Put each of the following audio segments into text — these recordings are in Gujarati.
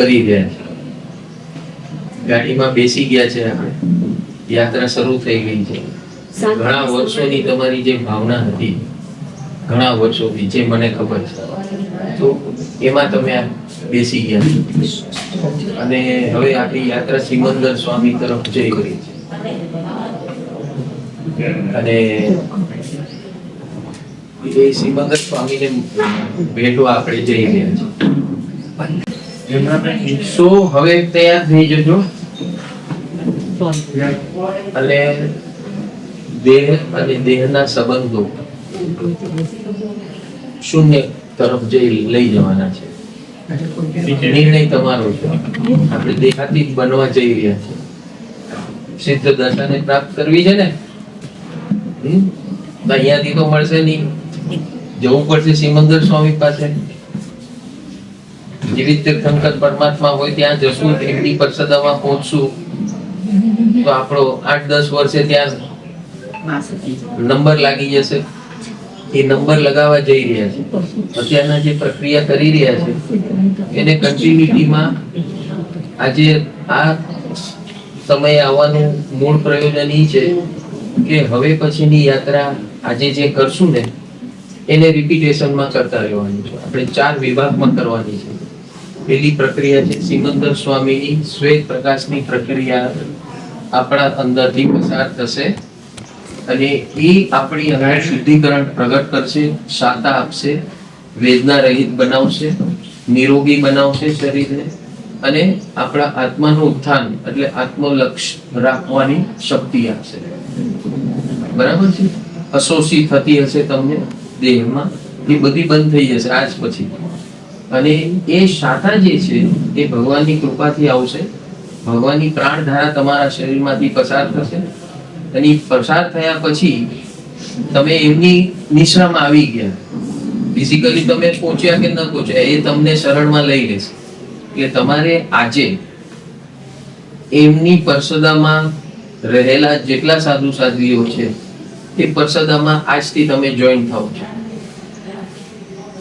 કરી રહ્યા છે. ગાડીમાં બેસી ગયા છે, આપણે યાત્રા શરૂ થઈ ગઈ છે. ઘણા વર્ષોની તમારી જે ભાવના હતી, ઘણા વર્ષોથી, જે મને ખબર છે, તો એમાં તમે આ બેસી ગયા અને હવે આપણી યાત્રા સિમંદર સ્વામી તરફ જઈ રહી છે. અને એ સિમંદર સ્વામીને ભેટવા આપણે જઈ રહ્યા છીએ. સો હવે તૈયાર થઈ જજો અને દેહ અને દેહના સંબંધો શૂન્ય તરફ લઈ જવાના છે. નિર્ણય તમારો છે. આપણે દેહાતીત બનવા જઈ રહ્યા છે. સિદ્ધ દશાને પ્રાપ્ત કરવી છે ને, અહીંયાથી તો મળશે નહીં, જવું પડશે સિમંદર સ્વામી પાસે. જેવી તીર્થંકર પરમાત્મા હોય ત્યાં જશું, એમની પરિષદમાં પહોંચશું તો આપણો 8-10 વર્ષે ત્યાં નંબર લાગી જશે. એ નંબર લગાવવા જઈ રહ્યા છે. અત્યારના જે પ્રક્રિયા કરી રહ્યા છે એને કન્ટિન્યુટીમાં આજે આ સમય આવવાનું મૂળ પ્રયોજન એ છે કે હવે પછીની યાત્રા આજે જે કરશું ને એને રિપીટેશનમાં કરતા રહેવાની છે. આપણે 4 વિભાગમાં કરવાની છે. પહેલી પ્રક્રિયા છે સિમંદર સ્વામીની શ્વેત પ્રકાશની પ્રક્રિયા આપણા અંદરથી પસાર થશે અને એ આપણી અંદર શુદ્ધિકરણ પ્રગટ કરશે, શાતા આપશે, વેદના રહિત બનાવશે, નિરોગી બનાવશે શરીરને અને આપણા આત્માનું ઉત્થાન એટલે આત્મલક્ષ્ય રાખવાની શક્તિ આપશે. બરાબર છે? અશોષી થતી હશે તમને દેહમાં, એ બધી બંધ થઈ જશે આજ પછી. અને એ શાતા જે છે એ ભગવાનની કૃપાથી આવશે. ભગવાનની પ્રાણધારા તમારા શરીરમાંથી પસાર થશે અને પસાર થયા પછી તમે એમની નિશ્રામાં આવી ગયા. ફિઝિકલી તમે પહોંચ્યા કે ન પહોંચ્યા એ તમને શરણમાં લઈ લેશે. એટલે તમારે આજે એમની પરસદામાં રહેલા જેટલા સાધુ સાધ્વીઓ છે એ પરસદામાં આજથી તમે જોઈન થાવ છો.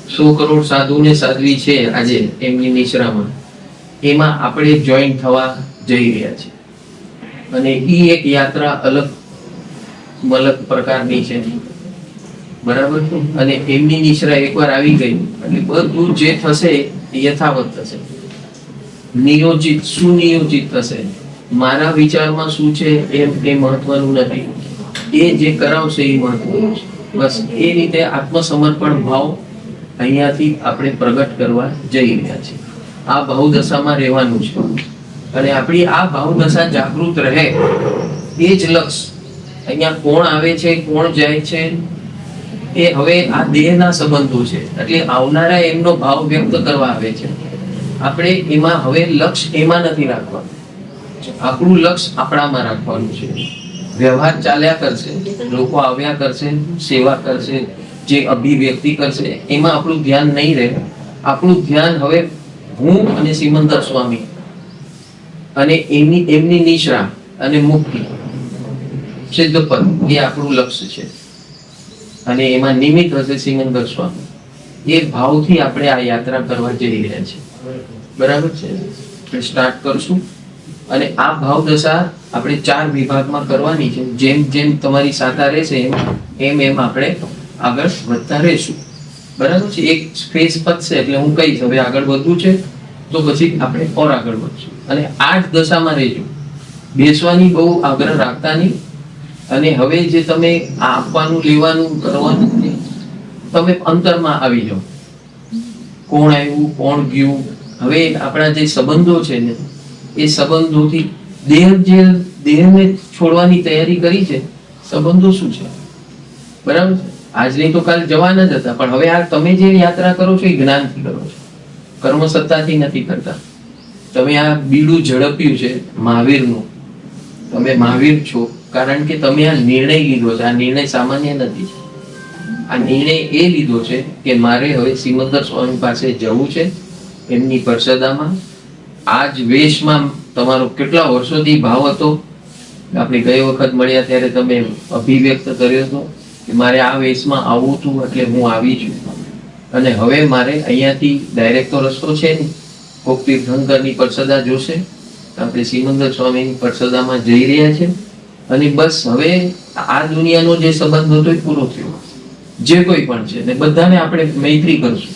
100 કરોડ સાધુ ને સાધ્વી છે આજે એમની નિશ્રામાં, એમાં આપણે જોઈન થવા જઈ રહ્યા છે. અને ઈ એક યાત્રા અલગ પ્રકારની છે. બરાબર? અને એમની નિશ્રા એકવાર આવી ગઈ એટલે બધું જે થશે યથાવત થશે, નિયોજિત સુનિયોજિત થશે. મારા વિચારમાં શું છે એ મહત્વનું નથી, એ જે કરાવશે એ મહત્વનું છે. બસ એ રીતે આત્મસમર્પણ ભાવ અહીંયાથી આપણે પ્રગટ કરવા જઈ રહ્યા છીએ. આ ભાવદશામાં રહેવાનું છે અને આપણી આ ભાવદશા જાગૃત રહે એ જ લક્ષ્ય. અહીંયા કોણ આવે છે, કોણ જાય છે, એ હવે આ દેહના સંબંધો છે એટલે આવનારા એમનો ભાવ વ્યક્ત કરવા આવે છે. આપણે એમાં હવે લક્ષ્ય એમાં નથી રાખવાનું, આપણું લક્ષ્ય આપણામાં રાખવાનું છે. વ્યવહાર ચાલ્યા કરશે, લોકો આવ્યા કરશે, સેવા કરશે, જે અભિવ્યક્તિ કરશે એમાં આપણું ધ્યાન નહીં રહે. આપણું ધ્યાન હવે હું અને સિમંદર સ્વામી અને એમની નિશ્રા અને મુક્તિ સિદ્ધ પદ એ આપણું લક્ષ્ય છે અને એમાં નિમિત્ત હશે સિમંદર સ્વામી. એ ભાવથી આપણે આ યાત્રા કરવા જઈ રહ્યા છીએ. બરાબર છે? સ્ટાર્ટ કરશું અને આ ભાવદશા આપણે 4 વિભાગમાં કરવાની છે. જેમ જેમ તમારી સાતા રહેશે એમ આપણે આગળ વધતા રહેશું. બરાબર છે? એક ફેઝ પતશે એટલે હું કહીશ હવે આગળ વધવું છે તો પછી આપણે ઓર આગળ વધશું. અને 8 દશામાં રહેજો, બેસવાની બહુ આગ્રહ રાખતા નહીં. અને હવે જે તમે આપવાનું લેવાનું કરવાનું તમે અંતરમાં આવી જાઓ. કોણ આવ્યું, કોણ ગયું, હવે આપણા જે સંબંધો છે ને એ સંબંધોથી દેહને છોડવાની તૈયારી કરી છે. સંબંધો શું છે? બરાબર છે? આજ નહીં તો કાલ જવાના જ હતા, પણ હવે આ તમે જે યાત્રા કરો છો એ જ્ઞાનથી કરો છો, કર્મ સત્તાથી નથી કરતા. તમે આ બીડું ઝડપ્યું છે મહાવીરનું, તમે મહાવીર છો કારણ કે તમે આ નિર્ણય લીધો છે. આ નિર્ણય સામાન્ય નથી. આ નિર્ણય એ લીધો છે કે મારે હવે સિમંદર સ્વામી પાસે જવું છે, એમની પરસદામાં. આ જ વેશમાં તમારો કેટલા વર્ષોથી ભાવ હતો, આપણે ગઈ વખત મળ્યા ત્યારે તમે અભિવ્યક્ત કર્યો હતો કે મારે આ વેશમાં આવવું હતું એટલે હું આવી છું. અને હવે મારે અહીંયાથી ડાયરેક્ટ તો રસ્તો છે નહીં, કોક તીર્થંકરની પરસદા જોશે. આપણે સિમંદર સ્વામીની પરસદામાં જઈ રહ્યા છે અને બસ હવે આ દુનિયાનો જે સંબંધ હતો એ પૂરો થયો. જે કોઈ પણ છે ને બધાને આપણે મૈત્રી કરશું.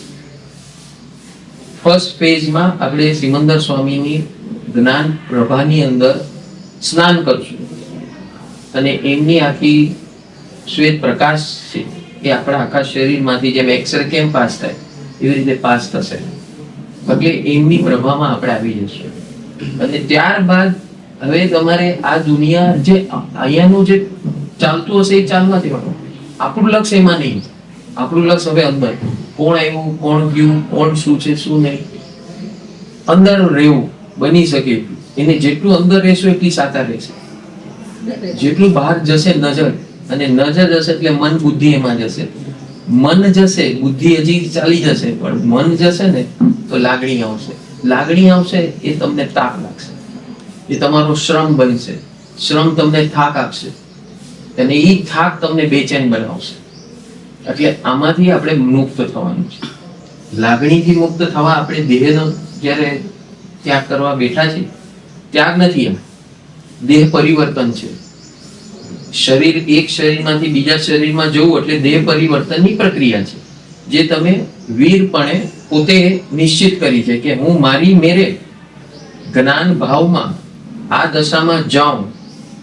ફર્સ્ટ ફેઝમાં આપણે સિમંદર સ્વામીની જ્ઞાન પ્રભાની અંદર સ્નાન કરશું અને એમની આખી શ્વેત પ્રકાશ છે એ આપણા આખા શરીરમાંથી જેમ એક્સરે કેમ પાસ થાય એવી રીતે પાસ થશે. એટલે એમની પ્રભામાં આપણે આવી જશું. અને ત્યારબાદ હવે તમારે આ દુનિયા જે અહીંયાનું જે ચાલતું હશે એ ચાલવા દેવાનું. આપણું લક્ષ્ય એમાં નહીં. આપણું લક્ષ્ય હવે અંદર. કોણ આવ્યું, કોણ ગયું, કોણ શું છે શું નહીં, અંદર રહેવું બની શકે. એને જેટલું અંદર રહેશો એટલી સાતા રહેશે. જેટલું બહાર જશે નજર, અને નજર જશે એટલે મન બુદ્ધિ એમાં જશે. મન જશે, બુદ્ધિ હજી ચાલી જશે, પણ મન જશે ને તો લાગણી આવશે. લાગણી આવશે એ તમને તાક લાગશે, એ તમારો શ્રમ બનશે. શ્રમ તમને થાક આપશે અને એ થાક તમને બેચેન બનાવશે. એટલે આમાંથી આપણે મુક્ત થવાનું છે. લાગણીથી મુક્ત થવા આપણે દેહનો જ્યારે ત્યાગ કરવા બેઠા છીએ, ત્યાગ નથી, એમ દેહ પરિવર્તન છે. શરીર એક શરીરમાંથી બીજા શરીરમાં જવું એટલે દેહ પરિવર્તનની પ્રક્રિયા છે, જે તમે વીરપણે પોતે નિશ્ચિત કરી છે કે હું મારી મેરે જ્ઞાન ભાવમાં આ દશામાં જાઉં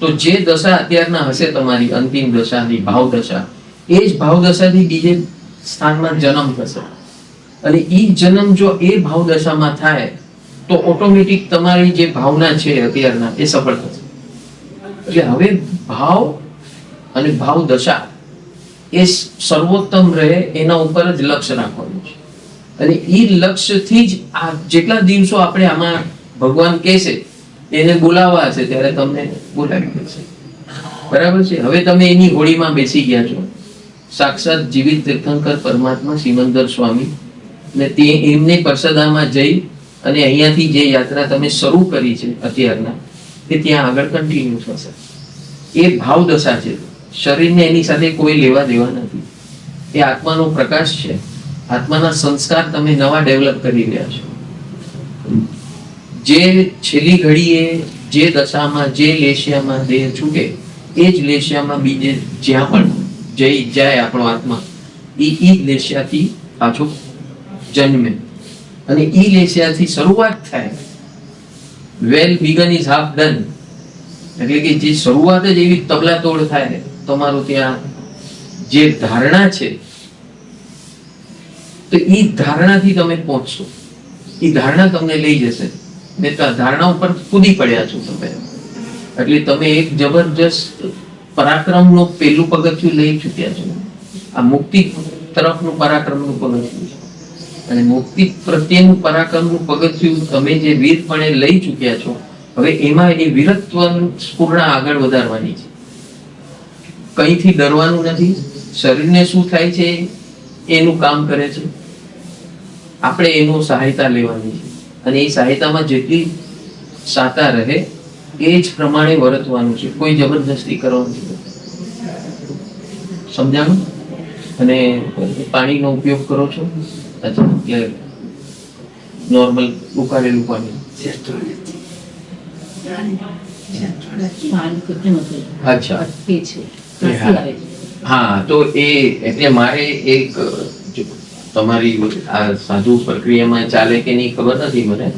તો જે દશા અત્યારના હશે તમારી અંતિમ દશાની ભાવ દશા, એ જ ભાવ દશાથી બીજે સ્થાનમાં જન્મ થશે. અને એ જન્મ જો એ ભાવ દશામાં થાય તો ઓટોમેટિક તમારી જે ભાવના છે અત્યારના એ સફળ થશે. એટલે હવે ભાવ અને ભાવ દશા એ સર્વોત્તમ રહે એના ઉપર જ લક્ષ્ય રાખવાનું છે. અને એ લક્ષ્યથી જ આ જેટલા દિવસો આપણે આમાં ભગવાન કહેશે એને બોલાવવા હશે ત્યારે તમને બોલાવી દેશે. બરાબર છે. હવે તમે એની હોળીમાં બેસી ગયા છો. સાક્ષાત જીવિત તીર્થંકર પરમાત્મા સિમંદર સ્વામી ને તે એમને પરસદામાં જઈ અને અહીંયાથી જે યાત્રા તમે શરૂ કરી છે અત્યારના, તે ત્યાં આગળ કન્ટિન્યુ થશે. એ ભાવ દશા છે. શરીરને એની સાથે કોઈ લેવા દેવા નથી. એ આત્માનો પ્રકાશ છે. આત્માના સંસ્કાર તમે નવા ડેવલપ કરી રહ્યા છો. જે છેલ્લી ઘડીએ જે દશામાં જે લેશિયામાં દેહ છૂટે એ જ લેશિયામાં બીજે જ્યાં પણ જાય આપણો આત્મા, એ લેશિયાથી પાછો જન્મે. અને એ લેશિયાથી શરૂઆત થાય. વેલ બિગન ઇઝ હાફ ડન. એટલે કે જે શરૂઆત જ એવી તબલા તોડ થાય તમારું ત્યાં જે ધારણા છે, તો એ ધારણાથી તમે પહોંચશો. એ ધારણા તમને લઈ જશે. ને ધારણા ઉપર કૂદી પડ્યા છો તમે, એટલે તમે એક જબરજસ્ત પરાક્રમનું પેલું પગથિયું લઈ ચૂક્યા છો. આ મુક્તિ તરફનું પરાક્રમનું પગથિયું છે. અને મુક્તિ પ્રત્યેનું પરાક્રમનું પગથિયું તમે જે વીરપણે લઈ ચૂક્યા છો, હવે એમાં એ વીરત્વ સ્ફૂર્ણા આગળ વધારવાની છે. કંઈથી ડરવાનું નથી. શરીરને શું થાય છે એનું કામ કરે છે. આપણે એનું સહાયતા લેવાની છે. અને એ સહાયતામાં જેટલી સાતા રહે એ જ પ્રમાણે વર્તવાનું છે. કોઈ જબરદસ્તી કરવાનું છે. સમજાણું? અને પાણીનો ઉપયોગ કરો છો? અચ્છા, નોર્મલ ઉકાળેલું પાણી. અચ્છા, હા. તો એ એટલે મારે એક તમારી આ સાધુ પ્રક્રિયામાં ચાલે કે નહીં ખબર નથી મને.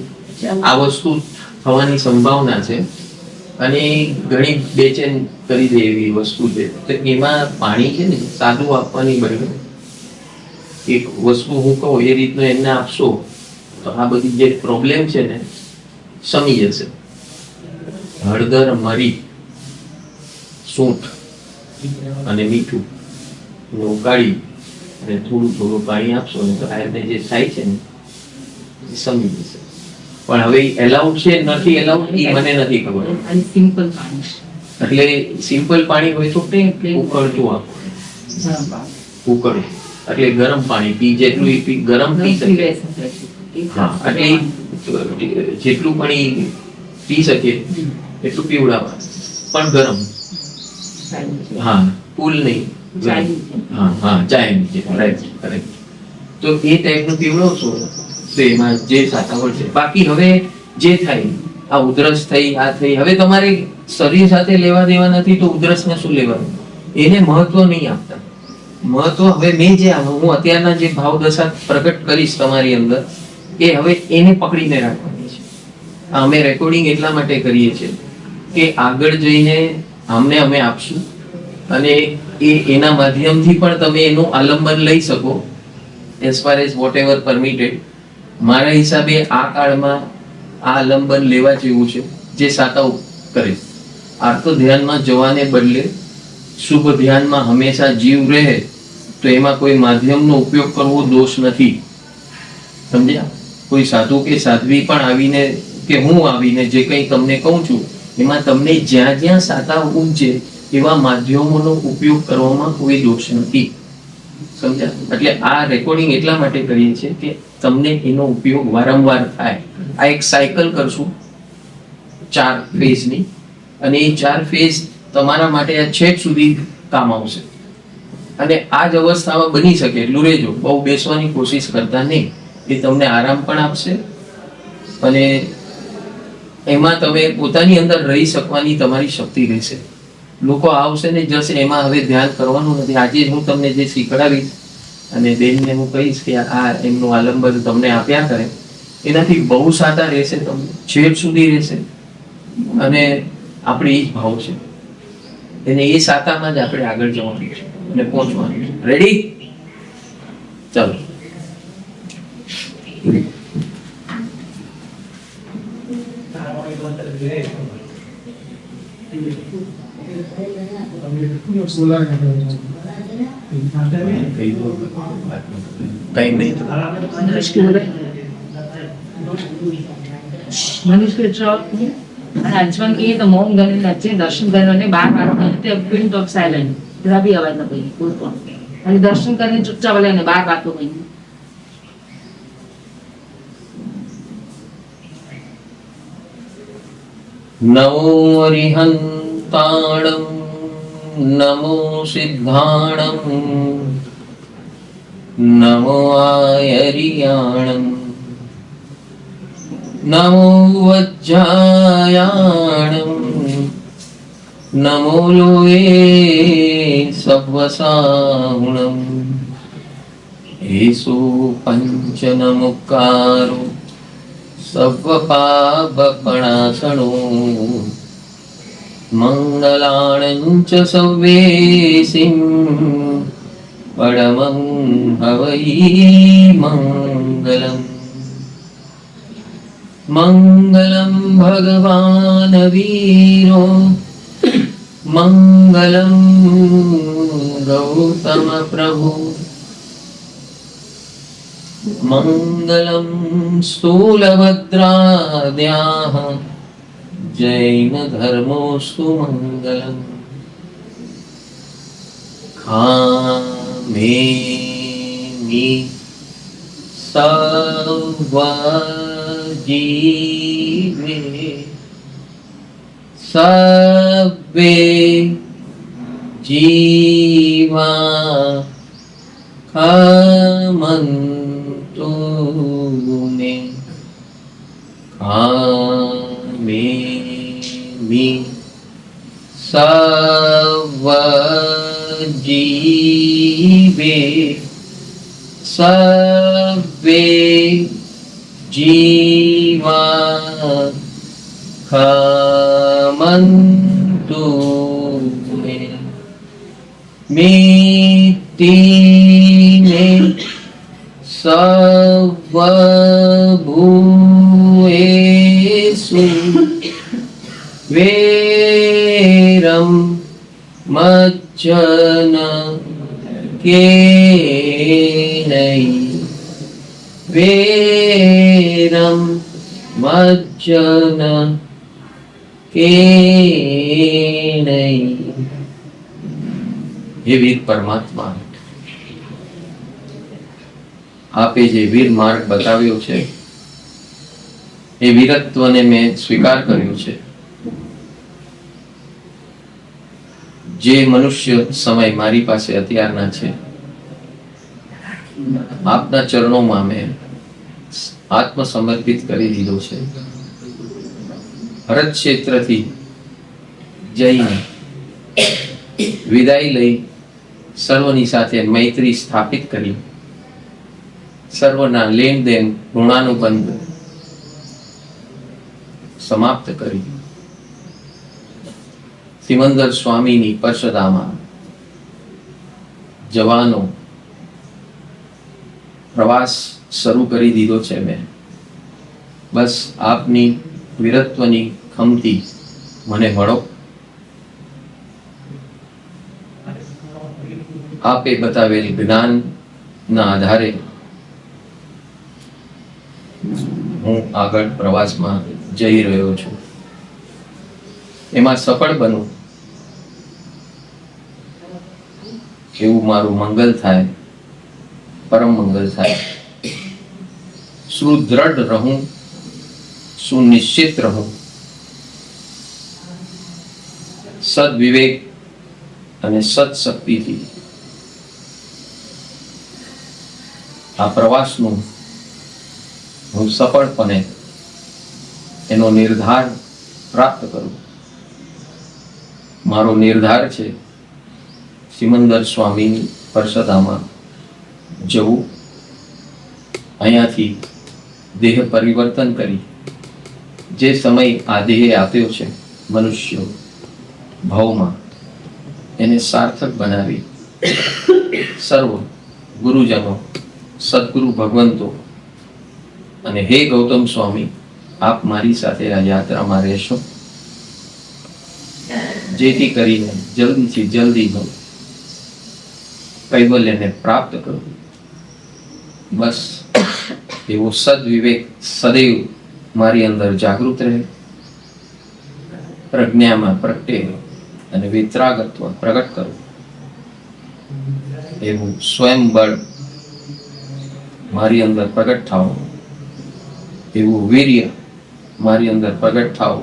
આ વસ્તુ થવાની સંભાવના છે અને ઘણી બેચેન કરી દે એવી વસ્તુ છે. તો એમાં પાણી છે ને સાદું આપવાની બરાબર. એક વસ્તુ હું કહું એ રીતનું એમને આપશો તો આ બધી જે પ્રોબ્લેમ છે ને સમી જશે. હળદર, મરી, સૂંઠ અને મીઠું ઉકાળી અને થોડું પાણી આપશો ને તો આ જે થાય છે ને એ સમી જશે. પણ હવે એલાઉડ છે નથી એલાઉડ એ મને નથી ખબર. સિમ્પલ પાણી એટલે સિમ્પલ પાણી હોય તો ઉકળતું આપો. ઉકળ એટલે ગરમ પાણી પી, જેટલું એ ગરમ પી શકે. હા, એટલે જેટલું પણ પી શકે એટલું પીવડાવવા, પણ ગરમ. હા, કુલ નહીં. હા, ચાય નીચે. Right, correct. તો એ ટાઈપનું પીવડાવશો તો એમાં જે સાતા વળશે. બાકી હવે જે થાય, આ ઉધરસ થઈ, આ થઈ, હવે તમારે શરીર સાથે લેવા દેવા નથી, તો ઉધરસને શું લેવાનું? એને મહત્વ નહીં આપતા. મહત્વ હવે મેં જે હું અત્યારના જે ભાવ દશા પ્રગટ કરીશ તમારી અંદર, એ હવે એને પકડીને રાખવાની છે. અમે રેકોર્ડિંગ એટલા માટે કરીએ છીએ કે આગળ જઈને અમને અમે આપશું અને એના માધ્યમથી પણ તમે એનું આલંબન લઈ શકો, as far as whatever permitted. મારા હિસાબે આ કાળમાં આ આલંબન લેવા જેવું છે જે સાતાઓ કરે. આર્ત ધ્યાનમાં જવાને બદલે શુભ ધ્યાનમાં હંમેશા જીવ રહે, તો એમાં કોઈ માધ્યમનો ઉપયોગ કરવો દોષ નથી. સમજ્યા? કોઈ સાધુ કે સાધ્વી પણ આવીને કે હું આવીને જે કંઈ તમને કહું છું, એમાં તમને જ્યાં જ્યાં સાતા ઉપજે એવા માધ્યમોનો ઉપયોગ કરવામાં કોઈ દોષ નથી. સમજ્યા? એટલે આ રેકોર્ડિંગ એટલા માટે કરીએ છીએ કે તમને એનો ઉપયોગ વારંવાર થાય. આ એક સાયકલ કરશું 4 ફેઝની, અને એ 4 ફેઝ તમારા માટે આ છેક સુધી કામ આવશે. અને આ જ અવસ્થામાં બની શકે એટલું રહેજો, બહુ બેસવાની કોશિશ કરતા નહીં. એ તમને આરામ પણ આપશે અને એમાં તમે પોતાની અંદર રહી શકવાની તમારી શક્તિ રહેશે. લોકો આવશે ને જશે, એમાં હવે ધ્યાન કરવાનું નથી. આજે હું તમને જે શીખડાવીશ અને બેનને હું કહીશ કે આ એમનું આલંબન તમને આપ્યા કરે, એનાથી બહુ સાતા રહેશે, તમને છેક સુધી રહેશે. અને આપણે એ જ ભાવ છે, એને એ સાતામાં જ આપણે આગળ જવાનું છે અને પહોંચવાનું છે. રેડી? ચાલો. રાજવાન કહીએ તો મૌન ગણી વચ્ચે દર્શન કરીને 12 વાગે પ્રિન્ટ ઓફ સાયલેન્ટ જરા બી અવાજ ન કરી કોઈ પણ, અને દર્શન કરીને ચૂપચાપ લઈને 12 વાતો કહી. નમો અરિહંતાણં નમો સિદ્ધાણં નમો આયરિયાણં નમો વજ્જાયાણં નમો લોએ સવ્વસાહુણં એસો પંચનમુક્કારો સવ્વપાપપણાસણો મંગલાણં ચ સવ્વેસિં પરમં હવૈ મંગલમ. મંગલમ ભગવાન વીરો મંગલમ ગૌતમ પ્રભુ મંગલમ સ્થૂલભદ્રાદ્યાઃ જૈન ધર્મોસ્તુ મંગલમ. ખામેનિ સર્વજીવે સર્વે જીવા ખમંતુ મે. ખામેનિ સર્વજીવે સર્વે જીવા ખમંતુ મે. મિત્તિને સર્વભૂતેષુ વેરમ મજ્જન કેનૈ. વેરમ મજ્જન કેનૈ. હે વીર પરમાત્મા, આપે જે વીર માર્ગ બતાવ્યો છે એ વીરત્વને મેં સ્વીકાર કર્યો છે. જે મનુષ્ય સમય મારી પાસે અત્યારના છે, આપના ચરણોમાં મેં આત્મસમર્પિત કરી દીધો છે. ભરત ક્ષેત્રથી જઈને વિદાય લઈ સર્વની સાથે મૈત્રી સ્થાપિત કરી, સર્વના લેણ દેણ ઋણાનુબંધ સમાપ્ત કરી સિમંદર સ્વામીની પરસદામાં જવાનો પ્રવાસ શરૂ કરી દીધો છે. મેં બસ આપની વીરત્વની ખમતી મને મળો. આપે બતાવેલ જ્ઞાનના આધારે હું આગળ પ્રવાસમાં જઈ રહ્યો છું. એમાં સફળ બનું એવું મારું મંગલ થાય, પરમ મંગલ થાય. સુદૃઢ રહું, સુનિશ્ચિત રહું, સદવિવેક અને સત્શક્તિથી આ પ્રવાસનું હું સફળપણે એનો નિર્ધાર પ્રાપ્ત કરું. મારો નિર્ધાર છે સિમંદર સ્વામીની પરસદામાં જવું, અહીંયાથી દેહ પરિવર્તન કરી જે સમય આ દેહે આપ્યો છે મનુષ્ય ભાવમાં, એને સાર્થક બનાવી સર્વ ગુરુજનો, સદગુરુ ભગવંતો અને હે ગૌતમ સ્વામી, આપ મારી સાથે આ યાત્રામાં રહેશો, જેથી કરીને જલ્દીથી જલ્દી હું કૈવલ્યને પ્રાપ્ત કરું. બસ એવો સદવિવેક સદૈવ મારી અંદર જાગૃત રહે, પ્રજ્ઞામાં પ્રગટે અને વિતરાગત્વ પ્રગટ કરું. એવું સ્વયં બળ મારી અંદર પ્રગટ થાવ, એવું વીર્ય મારી અંદર પ્રગટ થાવ,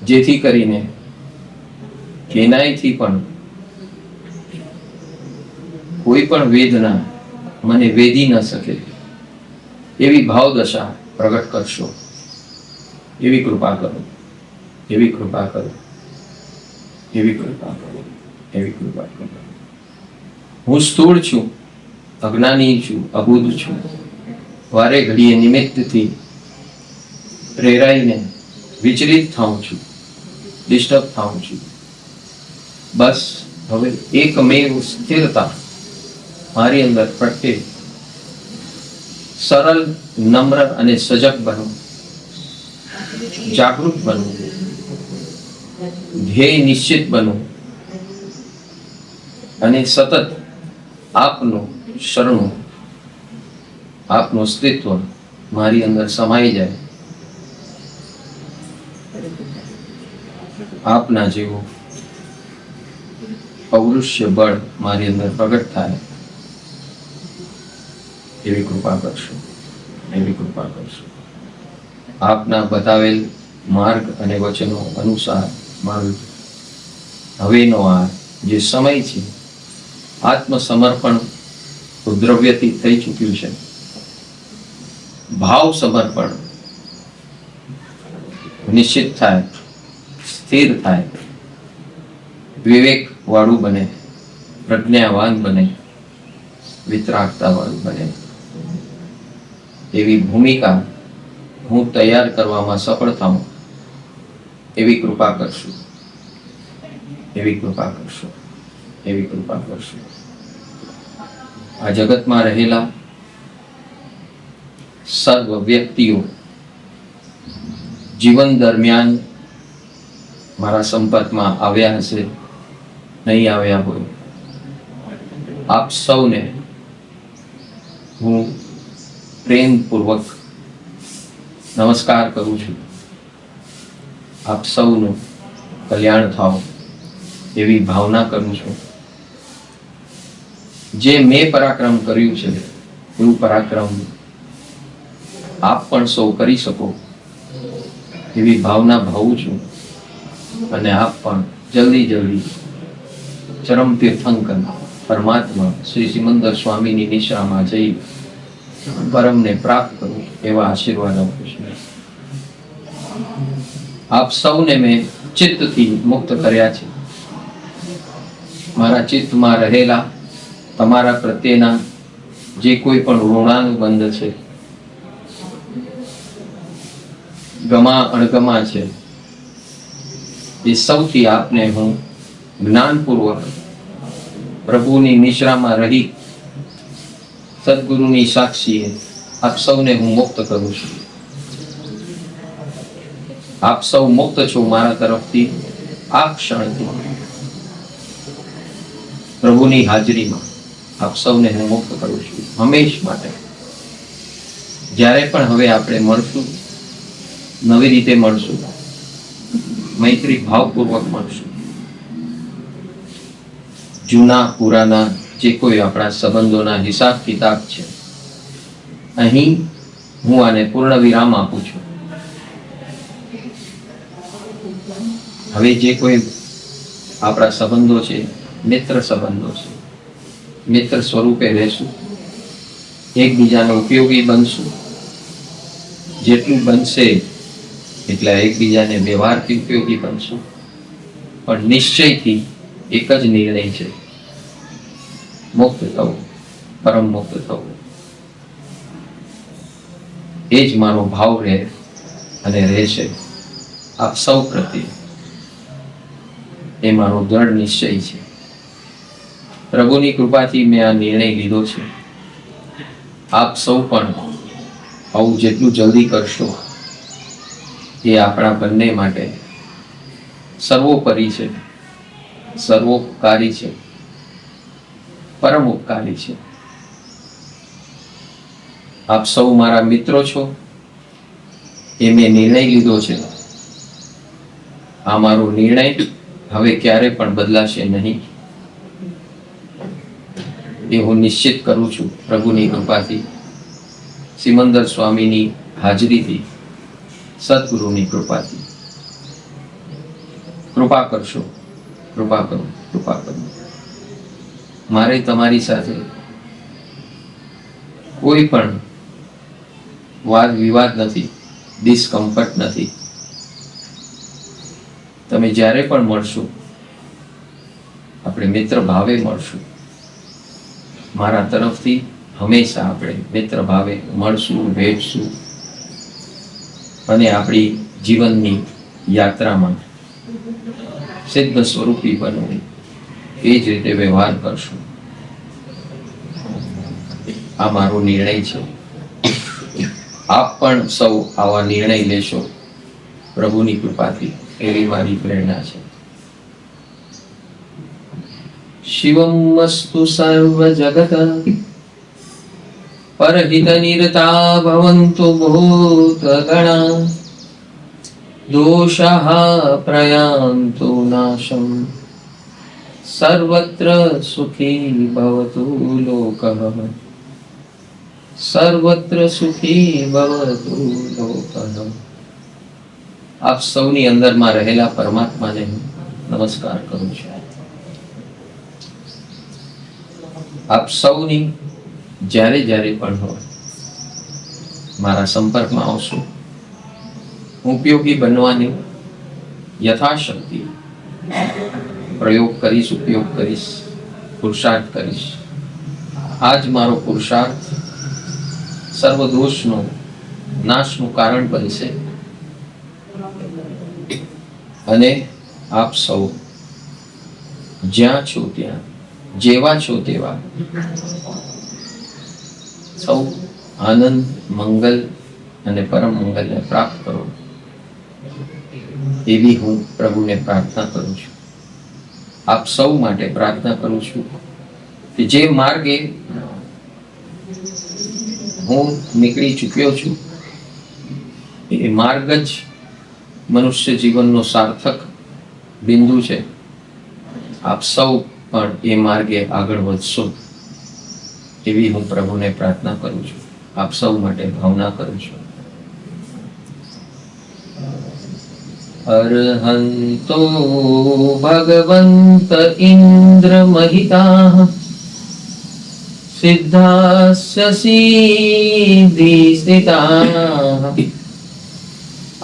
જેથી કરીને કેનાઈથી પણ કોઈ પણ વેદના મને વેદી ન શકે એવી ભાવદશા પ્રગટ કરશો. એવી કૃપા કરો, એવી કૃપા કરો, એવી કૃપા કરો, એવી કૃપા કરો. હું સ્થૂળ છું, અજ્ઞાની છું, અબુદ્ધ છું. વારે ઘડીએ નિમિત્તથી પ્રેરાઈને વિચલિત થાઉં છું, ડિસ્ટર્બ થાઉં છું. બસ હવે એકમેવ સ્થિરતા મારી અંદર પ્રગટે. સરળ, નમ્ર અને સજગ બનો, જાગૃત બનો, ધ્યેય નિશ્ચિત બનો અને સતત આપનું શરણું, આપનું અસ્તિત્વ મારી અંદર સમાઈ જાય. આપના જેવું પૌરુષ્ય બળ મારી અંદર પ્રગટ થાય એવી કૃપા કરશો, એવી કૃપા કરશો. આપના બતાવેલ માર્ગ અને વચનો અનુસાર મારું હવેનો આ જે સમય છે આત્મસમર્પણ દ્રવ્યથી થઈ ચૂક્યું છે. ભાવ સમર્પણ નિશ્ચિત થાય, સ્થિર થાય, વિવેક વાળું બને, પ્રજ્ઞાવાન બને, વિતરાગતા વાળું બને એવી ભૂમિકા હું તૈયાર કરવામાં સફળ થાઉં એવી કૃપા કરશું, એવી કૃપા કરશો, એવી કૃપા કરશો. આ જગતમાં રહેલા સર્વ વ્યક્તિઓ જીવન દરમિયાન મારા સંપર્કમાં આવ્યા હશે, નહીં આવ્યા હોય, આપ સૌને હું પ્રેમપૂર્વક નમસ્કાર કરું છું. આપ સૌનું કલ્યાણ થાવ એવી ભાવના કરું છું. જે મેં પરાક્રમ કર્યું છે એવું પરાક્રમ આપ પણ સૌ કરી શકો એવી ભાવના ભાવું છું. અને આપ પણ જલ્દી જલ્દી ચરમ તીર્થંકર પરમાત્મા શ્રી સિમંદર સ્વામીની નિશ્રામાં જઈ પરમને પ્રાપ્ત કરું એવા આશીર્વાદ આપું છું. આપ સૌને મેં ચિત્તથી મુક્ત કર્યા છે. મારા ચિત્તમાં રહેલા તમારા પ્રત્યેના જે કોઈ પણ ઋણાનુબંધ છે, ગમા અણગમા છે, એ સૌથી આપને હું જ્ઞાનપૂર્વક પ્રભુની નિશ્રામાં રહી સદગુરુની સાક્ષીએ આપ સૌને હું મુક્ત કરું છું. આપ સૌ મુક્ત છો મારા તરફથી આ ક્ષણથી. પ્રભુની હાજરીમાં આપ સૌને હું મુક્ત કરું છું હંમેશ માટે. જ્યારે પણ હવે આપણે મળશું, નવી રીતે મળશું, મૈત્રી ભાવપૂર્વક મળશું. જૂના પુરાના જે કોઈ આપણા સંબંધોના હિસાબ કિતાબ છે, અહીં હું આને પૂર્ણ વિરામ આપું છું. હવે જે કોઈ આપણા સંબંધો છે, મિત્ર સંબંધો છે, મિત્ર સ્વરૂપે રહેશું, એકબીજાને ઉપયોગી બનશું. જેટલું બનશે એટલા એકબીજાને વ્યવહારથી ઉપયોગી બનશું. પણ નિશ્ચયથી એક જ નિર્ણય છે, મુક્ત થવું, પરમ મુક્ત થવું. એ જ મારો ભાવ રહે અને રહેશે આપ સૌ પ્રત્યે. એ મારો દ્રઢ નિશ્ચય છે. પ્રભુની કૃપાથી મેં આ નિર્ણય લીધો છે. આપ સૌ પણ આવું જેટલું જલ્દી કરશો એ આપણા બંને માટે સર્વોપરી છે, સર્વોપકારી છે, પરમ ઉપકારી છે. આપ સૌ મારા મિત્રો છો એ મેં નિર્ણય લીધો છે. આ મારો નિર્ણય હવે ક્યારે પણ બદલાશે નહીં. એ હું નિશ્ચિત કરું છું પ્રભુની કૃપાથી, સિમંદર સ્વામીની હાજરીથી, સદગુરુની કૃપાથી. કૃપા કરશો, કૃપા કરો, કૃપા કરો. મારે તમારી સાથે કોઈ પણ વાદ વિવાદ નથી, ડિસ્કમ્ફર્ટ નથી. તમે જ્યારે પણ મળશો આપણે મિત્ર ભાવે મળશું. મારા તરફથી હંમેશા આપણે મિત્ર ભાવે મળશું, ભેટશું અને આપણી જીવનની યાત્રામાં સિદ્ધ સ્વરૂપી બનવું એ જ રીતે વ્યવહાર કરશું. આ મારો નિર્ણય છે. આપ પણ સૌ આવા નિર્ણય લેશો પ્રભુની કૃપાથી, એવી મારી પ્રેરણા છે. શિવમસ્તુ સર્વ જગત પરહિત નિરતા ભવન્તુ ભૂત ગણા દોષાઃ પ્રયાન્તુ નાશમ સર્વત્ર સુખી ભવતુ લોકઃ સર્વત્ર સુખી ભવતુ લોકઃ. આપ સૌની અંદરમાં રહેલા પરમાત્માને નમસ્કાર કરું છું. આપ સૌની જ્યારે જ્યારે પણ હોય મારા સંપર્કમાં આવશો, ઉપયોગી બનવાની યથાશક્તિ પ્રયોગ કરીશ, ઉપયોગ કરીશ, પુરુષાર્થ કરીશ. આ જ મારો પુરુષાર્થ સર્વ દોષનો નાશનું કારણ બનશે. અને આપ સૌ જ્યાં છો ત્યાં, જેવા છો તેવા સૌ આનંદ, મંગલ અને પરમ મંગલને પ્રાપ્ત કરો એવી હું પ્રભુને પ્રાર્થના કરું છું. આપ સૌ માટે પ્રાર્થના કરું છું કે જે માર્ગે હું નીકળી ચૂક્યો છું એ માર્ગ જ મનુષ્ય જીવનનો સાર્થક બિંદુ છે. આપ સૌ પણ એ માર્ગે આગળ વધશો એવી હું પ્રભુને પ્રાર્થના કરું છું. આપ સૌ માટે ભાવના કરું છું. અર્હંતો ભગવંત ઇન્દ્ર મહિતા સિદ્ધાસ્ય સિદ્ધિ સ્થિતા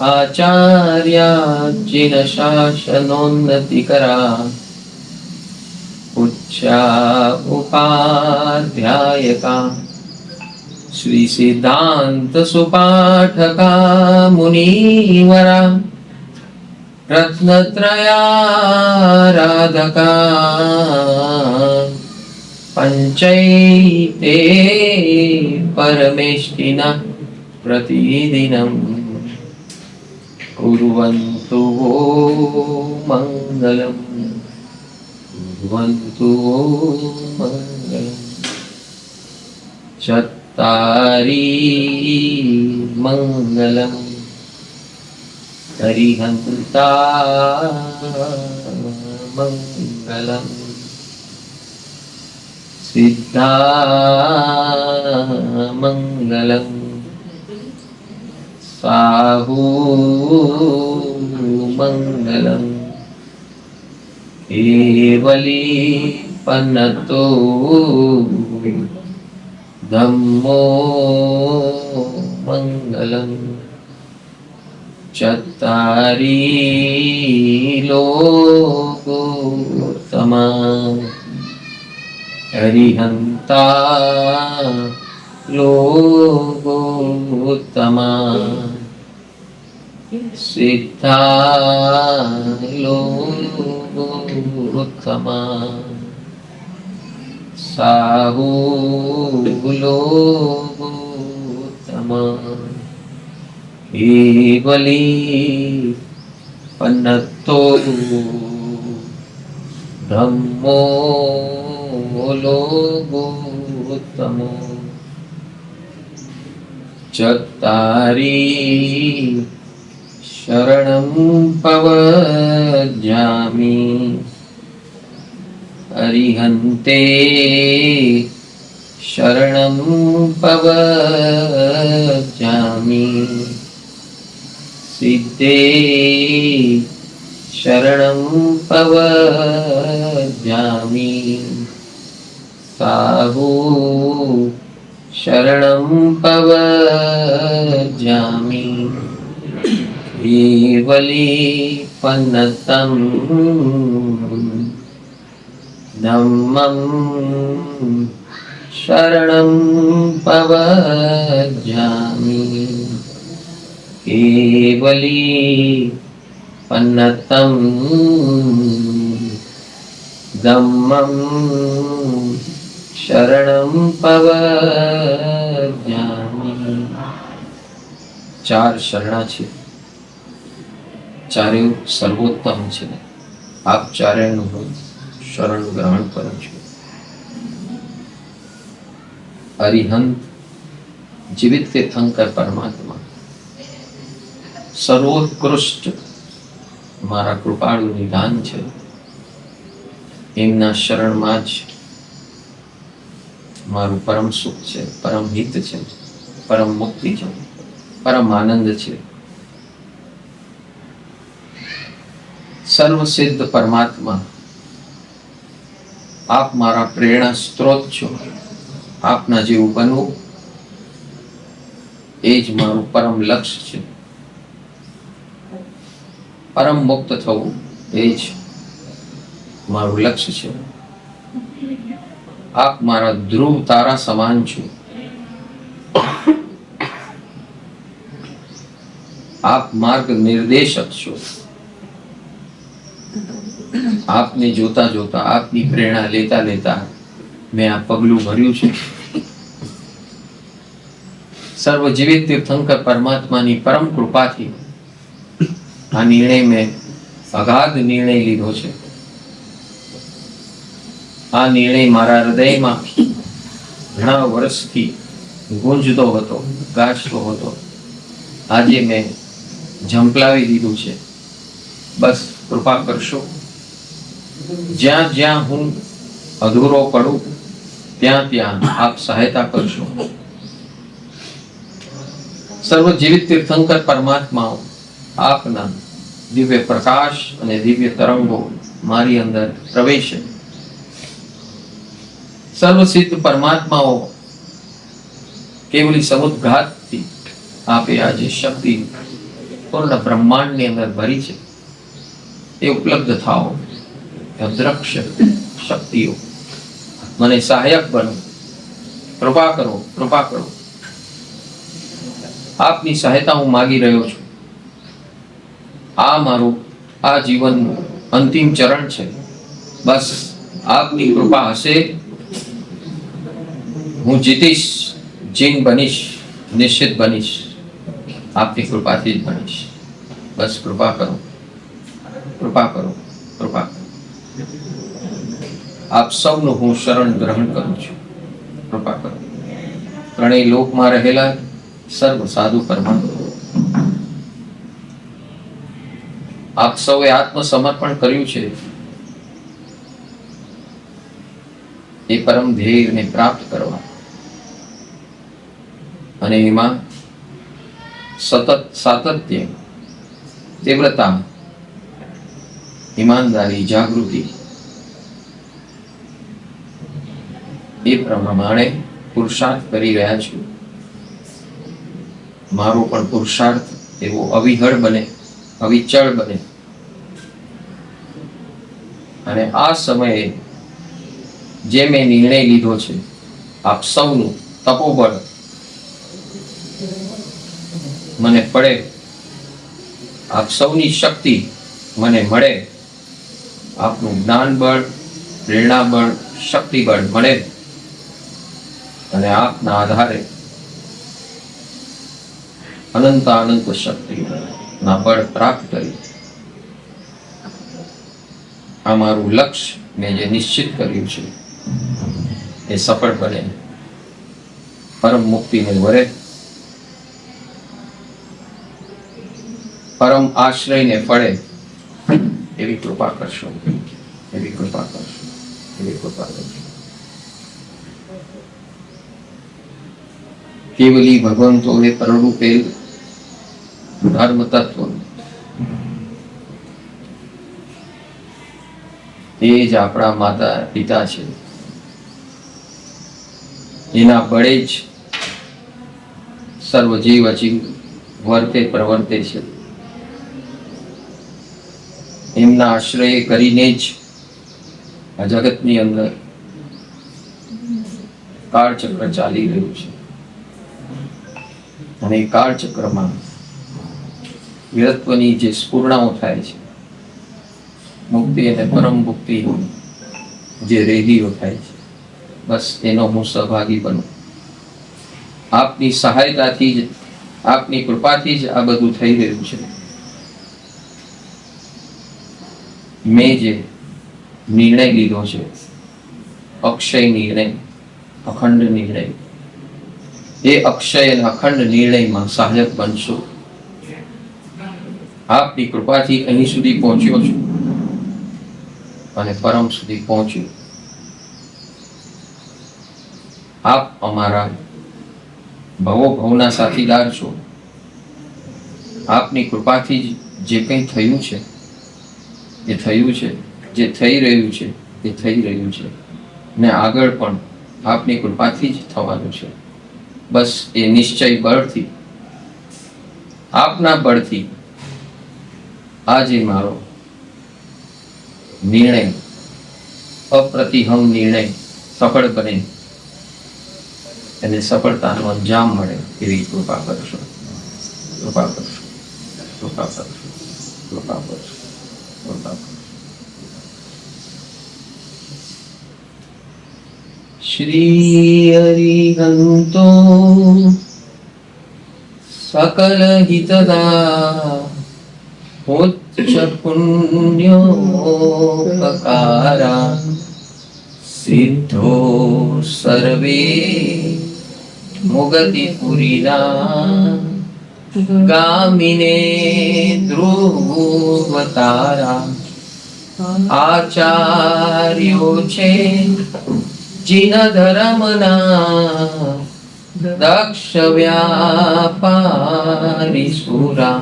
આચાર્યાચિન શાસનોન્નતિ કરા ઉચ્ચા ઉપાધ્યાયકા શ્રી સિદ્ધાંત સુપાઠકા મુનિવરા રત્નત્રયારાધકા પંચૈતે પરમેષ્ટિના પ્રતિદિનમ કુર્વન્તુ મંગલમ કુર્વન્તુ મંગલમ. ચત્તારી મંગલમ હરિહંતા મંગલમ સિદ્ધા મંગલમ સાહુ મંગલમ કેવલી પન્નતો ધમ્મો મંગલમ ચત્તારી લોકોત્તમા હરિહંતા લોકોત્તમા સિદ્ધા લોકોત્તમા સાહુ લોકોત્તમા કેવલી પન્નતો ધમ્મો લોકોત્તમો ચત્તારી શરણં પવજ્જામિ અરિહંતે શરણં પવજ્જામિ સિદ્ધે શરણં પવજ્જામિ સાહુ શરણં પવજ્જામિ કેવલી પન્નતં ધમ્મં શરણં પવજ્જામિ કેવલી પન્નતં ધમ્મં શરણં પવજ્જામિ. ચાર શરણા છે, ચારે સર્વોત્તમ છે. આપ ચારેયનું હું શરણ ગ્રહણ કરું છું. અરિહંત જીવિત તીર્થંકર પરમાત્મા સર્વોત્કૃષ્ટ મારા કૃપાળુ નિધાન છે. એમના શરણમાં જ મારું પરમ સુખ છે, પરમ હિત છે, પરમ મુક્તિ છે, પરમ આનંદ છે. સર્વસિદ્ધ પરમાત્મા આપ મારા પ્રેરણા સ્ત્રોત છો. આપના જેવું બનવું એ જ મારું પરમ લક્ષ્ય છે. પરમ મુક્ત થવું એ જ મારું લક્ષ્ય છે. આપ મારા ધ્રુવ તારા સમાન છો. આપ માર્ગ નિર્દેશક છો. આપને જોતા જોતા, આપની પ્રેરણા લેતા લેતા મેં આ પગલું ભર્યું છે. સર્વજીવિત તીર્થંકર પરમાત્માની પરમ કૃપાથી આ નિર્ણય મેં અગાધ નિર્ણય લીધો છે. આ નિર્ણય મારા હૃદયમાં ઘણા વર્ષથી ગુંજતો હતો, ગાજતો હતો. આજે મેં ઝંપલાવી દીધું છે. બસ કૃપા કરશો. જ્યાં જ્યાં હું અધૂરો પડું ત્યાં ત્યાં આપ સહાયતા કરશો. સર્વ જીવિત તીર્થંકર પરમાત્માઓ આપના દિવ્ય પ્રકાશ અને દિવ્ય તરંગો મારી અંદર પ્રવેશે. સર્વસિદ્ધ પરમાત્માઓ કેવલી સમુદ્ઘાતથી આપે આ જે શક્તિ પૂર્ણ બ્રહ્માંડની અંદર ભરી છે એ ઉપલબ્ધ થાઓ. અદ્રશ્ય શક્તિઓ મને સહાયક બનો, કૃપા કરો, કૃપા કરો. આપની સહાયતા હું માગી રહ્યો છું. આ મારું આ જીવનનું અંતિમ ચરણ છે. બસ આપની કૃપા હશે, હું જીતીશ, જીન બનીશ, નિશ્ચિત બનીશ. આપની કૃપાથી જ બનીશ. બસ કૃપા કરો, કૃપા કરો, કૃપા કરો. આપ સૌનું હું શરણ ગ્રહણ કરું છું. કૃપા કરો. ત્રણેય લોકમાં રહેલા સર્વ સાધુ પરમાત્મા, આપ સૌએ આત્મસમર્પણ કર્યું છે એ પરમ ધ્યેયને પ્રાપ્ત કરવા, અને એમાં સતત સાતત્ય, તીવ્રતા, ઈમાનદારી, જાગૃતિ એ પ્રમાણે પુરુષાર્થ કરી રહ્યા છું. મારો પણ પુરુષાર્થ એવો અવિહળ બને, અવિચળ બને. અને આ સમયે જે મેં નિર્ણય લીધો છે, આપ સૌનું તપોબળ મને પડે, આપ સૌની શક્તિ મને મળે, આપનું જ્ઞાન બળ, પ્રેરણા બળ, શક્તિ બળ મળે, અને આપના આધારે અનંત અનંત શક્તિ ના બળ પ્રાપ્ત કરી આ મારું લક્ષ્ય મેં જે નિશ્ચિત કર્યું છે એ સફળ બને, પરમ મુક્તિને વરે, પરમ આશ્રયને ફળે એવી કૃપા કરશો, એવી કૃપા કરશો, એવી કૃપા કરશો. કેવલી ભગવંતોએ પ્રરૂપેલ ધર્મ તત્વ એ જ આપણા માતા પિતા છે. એના બળે જ સર્વ જીવ અજીવ વર્તે પ્રવર્તે છે. એમના આશ્રય કરીને જ આ જગતની અંદર કાળચક્ર ચાલી રહ્યું છે. અને એ કાળચક્રમાં વીરત્વની જે સ્ફૂર્ણાઓ થાય છે, મુક્તિ અને પરમ મુક્તિ જે રેલીઓ થાય છે, બસ એનો હું સહભાગી બનું. આપની સહાયતાથી જ, આપની કૃપાથી જ આ બધું થઈ રહ્યું છે. મેં જે નિર્ણય લીધો છે, અક્ષય નિર્ણય, અખંડ નિર્ણય, એ અક્ષય અને અખંડ નિર્ણયમાં સહાયક બનશો. આપની કૃપાથી અહીં સુધી પહોંચ્યો છું અને પરમ સુધી પહોંચ્યું. આપ અમારા ભવો ભવના સાથીદાર છો. આપની કૃપાથી જે કંઈ થયું છે એ થયું છે, જે થઈ રહ્યું છે એ થઈ રહ્યું છે, ને આગળ પણ આપની કૃપાથી જ થવાનું છે. બસ એ નિશ્ચય બળથી, આપના બળથી આજે મારો નિર્ણય, અપ્રતિહમ નિર્ણય સફળ બને અને સફળતાનો અંજામ મળે એવી કૃપા કરશો, કૃપા કરશો, કૃપા કરશો, કૃપા કરશો, કૃપા કરશો. શ્રી હરિહંતો સકલ હિતદા ઉચ્ચ પુણ્યોપકારા સિદ્ધો સર્વે મુગતિ પુરીના ગામિને ધ્રુવતારા આચાર્યો છે જીન ધર્મના દક્ષ વ્યાપારી સુરા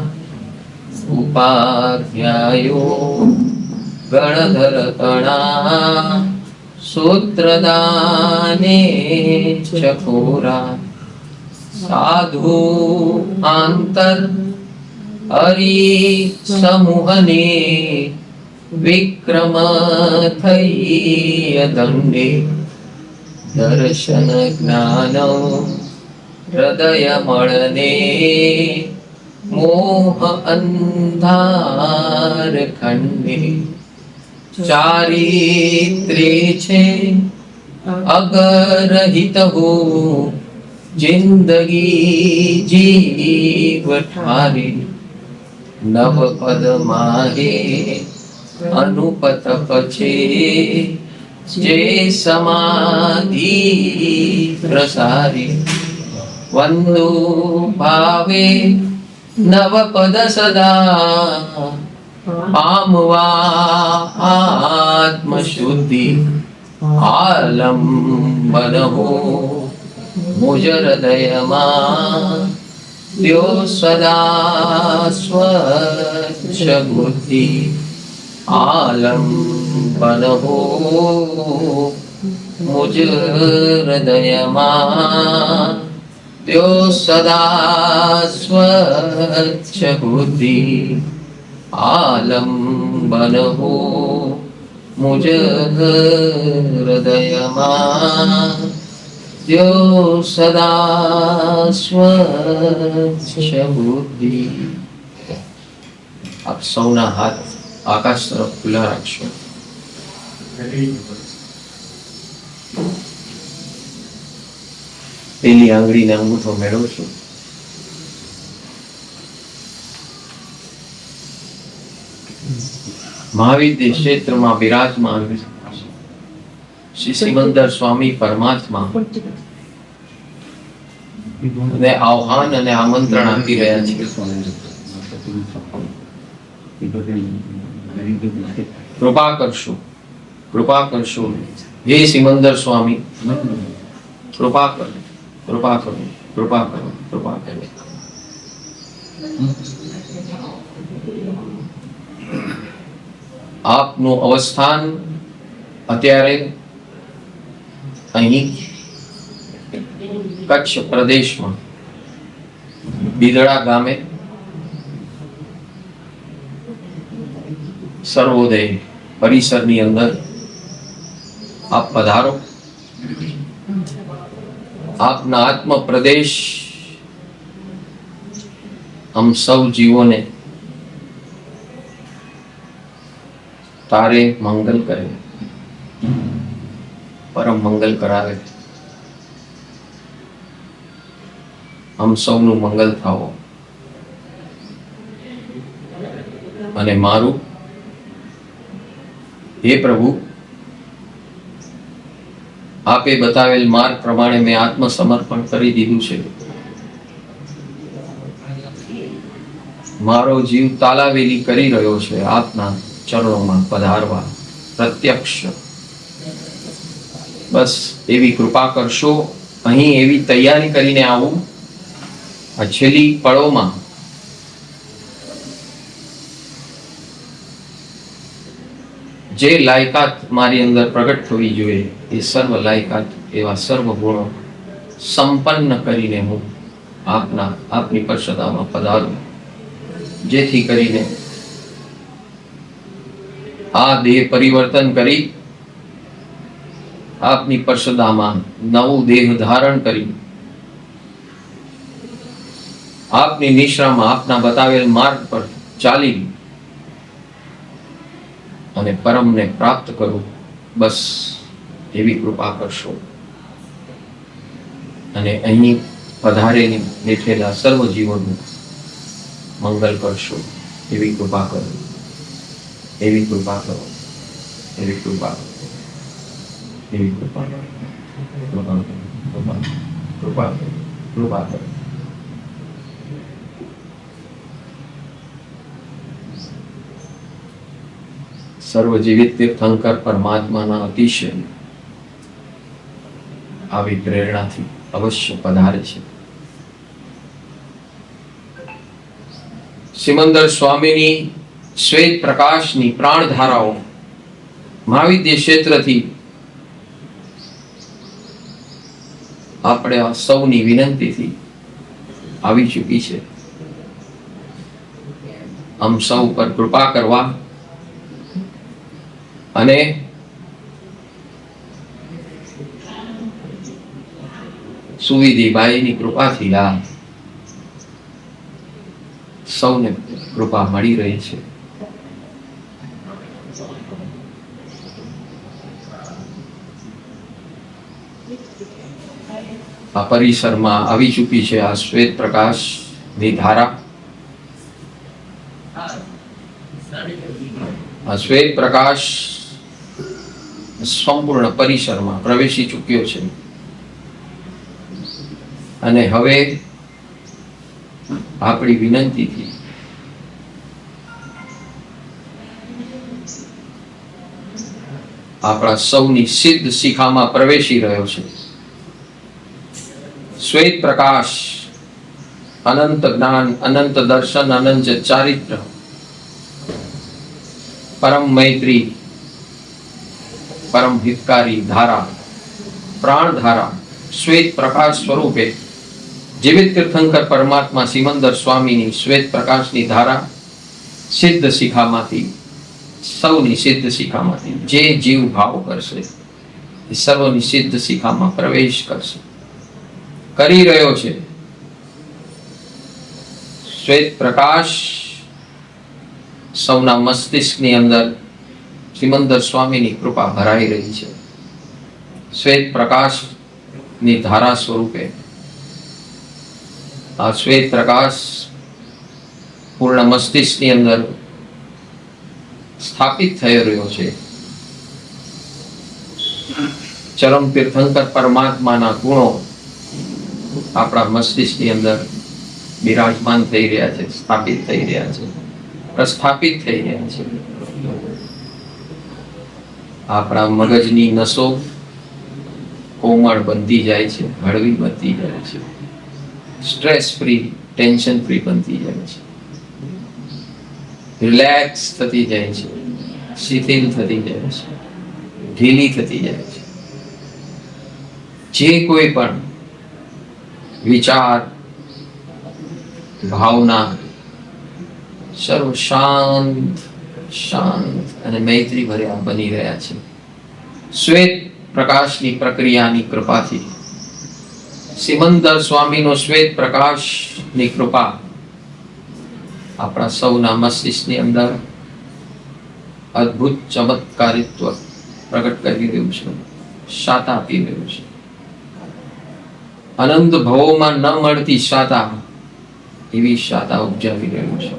ઉપાધ્યાયો ગણધર તણા सूत्रदाने चकोरा साधु आंतर हरि समूहने विक्रम थई दंडे दर्शन ज्ञान हृदय मळने मोह अंधार खंडे चारित्रे छे अगरहित हो जिंदगी जीव ठारे नव पद माहे अनुपत पछे जे समाधि प्रसारे वंदो भावे नव पद सदा पामवा आत्म शुद्धि आलंबन हो मुझ हृदय द्यो सदा स्वच्छ बुद्धि आलंबन हो मुझ हृदय द्यो सदा स्वच्छ बुद्धि आलंबन हो मुझ हृदय द्यो सदा स्वच्छ बुद्धि। आप सौना हाथ आकाश तरफ खुला રાખશો। પેલી આંગળીને અંગૂઠો મેળવશો। મહાવિદ્ય ક્ષેત્રમાં બિરાજમાન શ્રી સિમંદર સ્વામી પરમાત્મા ને આહ્વાન અને આમંત્રણ આપી રહ્યા છે। કૃપા કરશો, કૃપા કરશો હે સિમંદર સ્વામી, કૃપા કરો, કૃપા કરો, કૃપા કરો, કૃપા કરો। આપનું અવસ્થાન અત્યારે અહીં કચ્છ પ્રદેશમાં બિદડા ગામે સર્વોદય પરિસરની અંદર આપ પધારો। આપના આત્મ પ્રદેશ हम सब जीवों ने तारे मंगल करे, परम मंगल करावे। हम सौनु मंगल थाओ अने मारू हे प्रभु आपे बतावेल मार्ग प्रमाणे मैं आत्मसमर्पण करी दीधुं छे। मारो जीव तालावेली करी रह्यो छे आपना चरणों में पधारवा प्रत्यक्ष। बस एवी कृपा करशो। अहीं एवी तैयारी करीने आवुं। आ छेल्ली पळोमां जे लायकात मारी अंदर प्रगट थवी जोईए ए सर्व लायकात एवा सर्व गुणों संपन्न करीने हूँ आपना आपनी परिषदामां पधारूं, जेथी करीने आ देह परिवर्तन करी आपनी परिषदामां नवुं देह धारण करी आपनी निश्रामां आपना बतावेल मार्ग पर चाली अने परम ने प्राप्त करूं। बस एवी कृपा करशो अने अहीं पधारेली बेठेला सर्व जीवोनुं मंगल करशो। एवी कृपा करो, एवी कृपा करो, एवी कृपा करो, एवी कृपा करो, कृपा करो, कृपा करो, कृपा करो, कृपा करो। सर्वजीवित तीर्थंकर परमात्मा अतिशय आवी प्रेरणा थी अवश्य पधारे छे। सिमंदर स्वामीनी श्वेत प्रकाशनी प्राणधाराओ महाविद्य क्षेत्रथी આપણે આ સૌની વિનંતીથી આવી ચૂકી છે. આમ સૌ પર કૃપા કરવા અને સુવિધિબાઈની કૃપાથી આ સૌને કૃપા મળી રહી છે. આ પરિસરમાં આવી ચૂકી છે આ શ્વેત પ્રકાશની ધારા. આ શ્વેત પ્રકાશ સંપૂર્ણ પરિસરમાં પ્રવેશી ચૂક્યો છે અને હવે આપણી વિનંતીથી આપણા સૌની સિદ્ધ શિખામાં પ્રવેશી રહ્યો છે. શ્વેત પ્રકાશ અનંત જ્ઞાન, અનંત દર્શન, અનંત ચારિત્ર, પરમ મૈત્રી, પરમ હિતકારી ધારા, પ્રાણ ધારા, શ્વેત પ્રકાશ સ્વરૂપે જીવિત તીર્થંકર પરમાત્મા સિમંદર સ્વામીની શ્વેત પ્રકાશની ધારા સિદ્ધ શિખામાંથી, સૌની સિદ્ધ શિખામાંથી જે જીવ ભાવ કરશે એ સર્વની સિદ્ધ શિખામાં પ્રવેશ કરશે, કરી રહ્યો છે. શ્વેત પ્રકાશ સૌના મસ્તિષ્કની અંદર સિમંદર સ્વામીની કૃપા ભરાઈ રહી છે. શ્વેત પ્રકાશની ધારા સ્વરૂપે આ શ્વેત પ્રકાશ પૂર્ણ મસ્તિષ્કની અંદર સ્થાપિત થઈ રહ્યો છે. ચરમ તીર્થંકર પરમાત્માના ગુણો આપણા મસ્તિષ્કની અંદર બિરાજમાન થઈ રહ્યા છે, સ્થાપિત થઈ રહ્યા છે, પ્રસ્થાપિત થઈ રહ્યા છે. આપણા મગજની નસો કોમળ બનતી જાય છે, હળવી બનતી જાય છે, સ્ટ્રેસ ફ્રી, ટેન્શન ફ્રી બનતી જાય છે, રિલેક્સ થતી જાય છે, શિથિલ થતી જાય છે, ઢીલી થતી જાય છે. જે કોઈ પણ વિચાર, ભાવના સર્વ શાંત શાંત અને મૈત્રી ભર્યા બની રહ્યા છે. શ્વેત પ્રકાશની પ્રક્રિયાની કૃપાથી, સિમંદર સ્વામીનો શ્વેત પ્રકાશની કૃપા આપણા સૌના મસ્તિષ્કની અંદર અદ્ભુત ચમત્કારિત્વ પ્રગટ કરી રહ્યું છે, શાતા આપી રહ્યું છે. અનંત ભવોમાં ન મળતી શાતા એવી શાતા ઉપજાવી રહ્યું છે.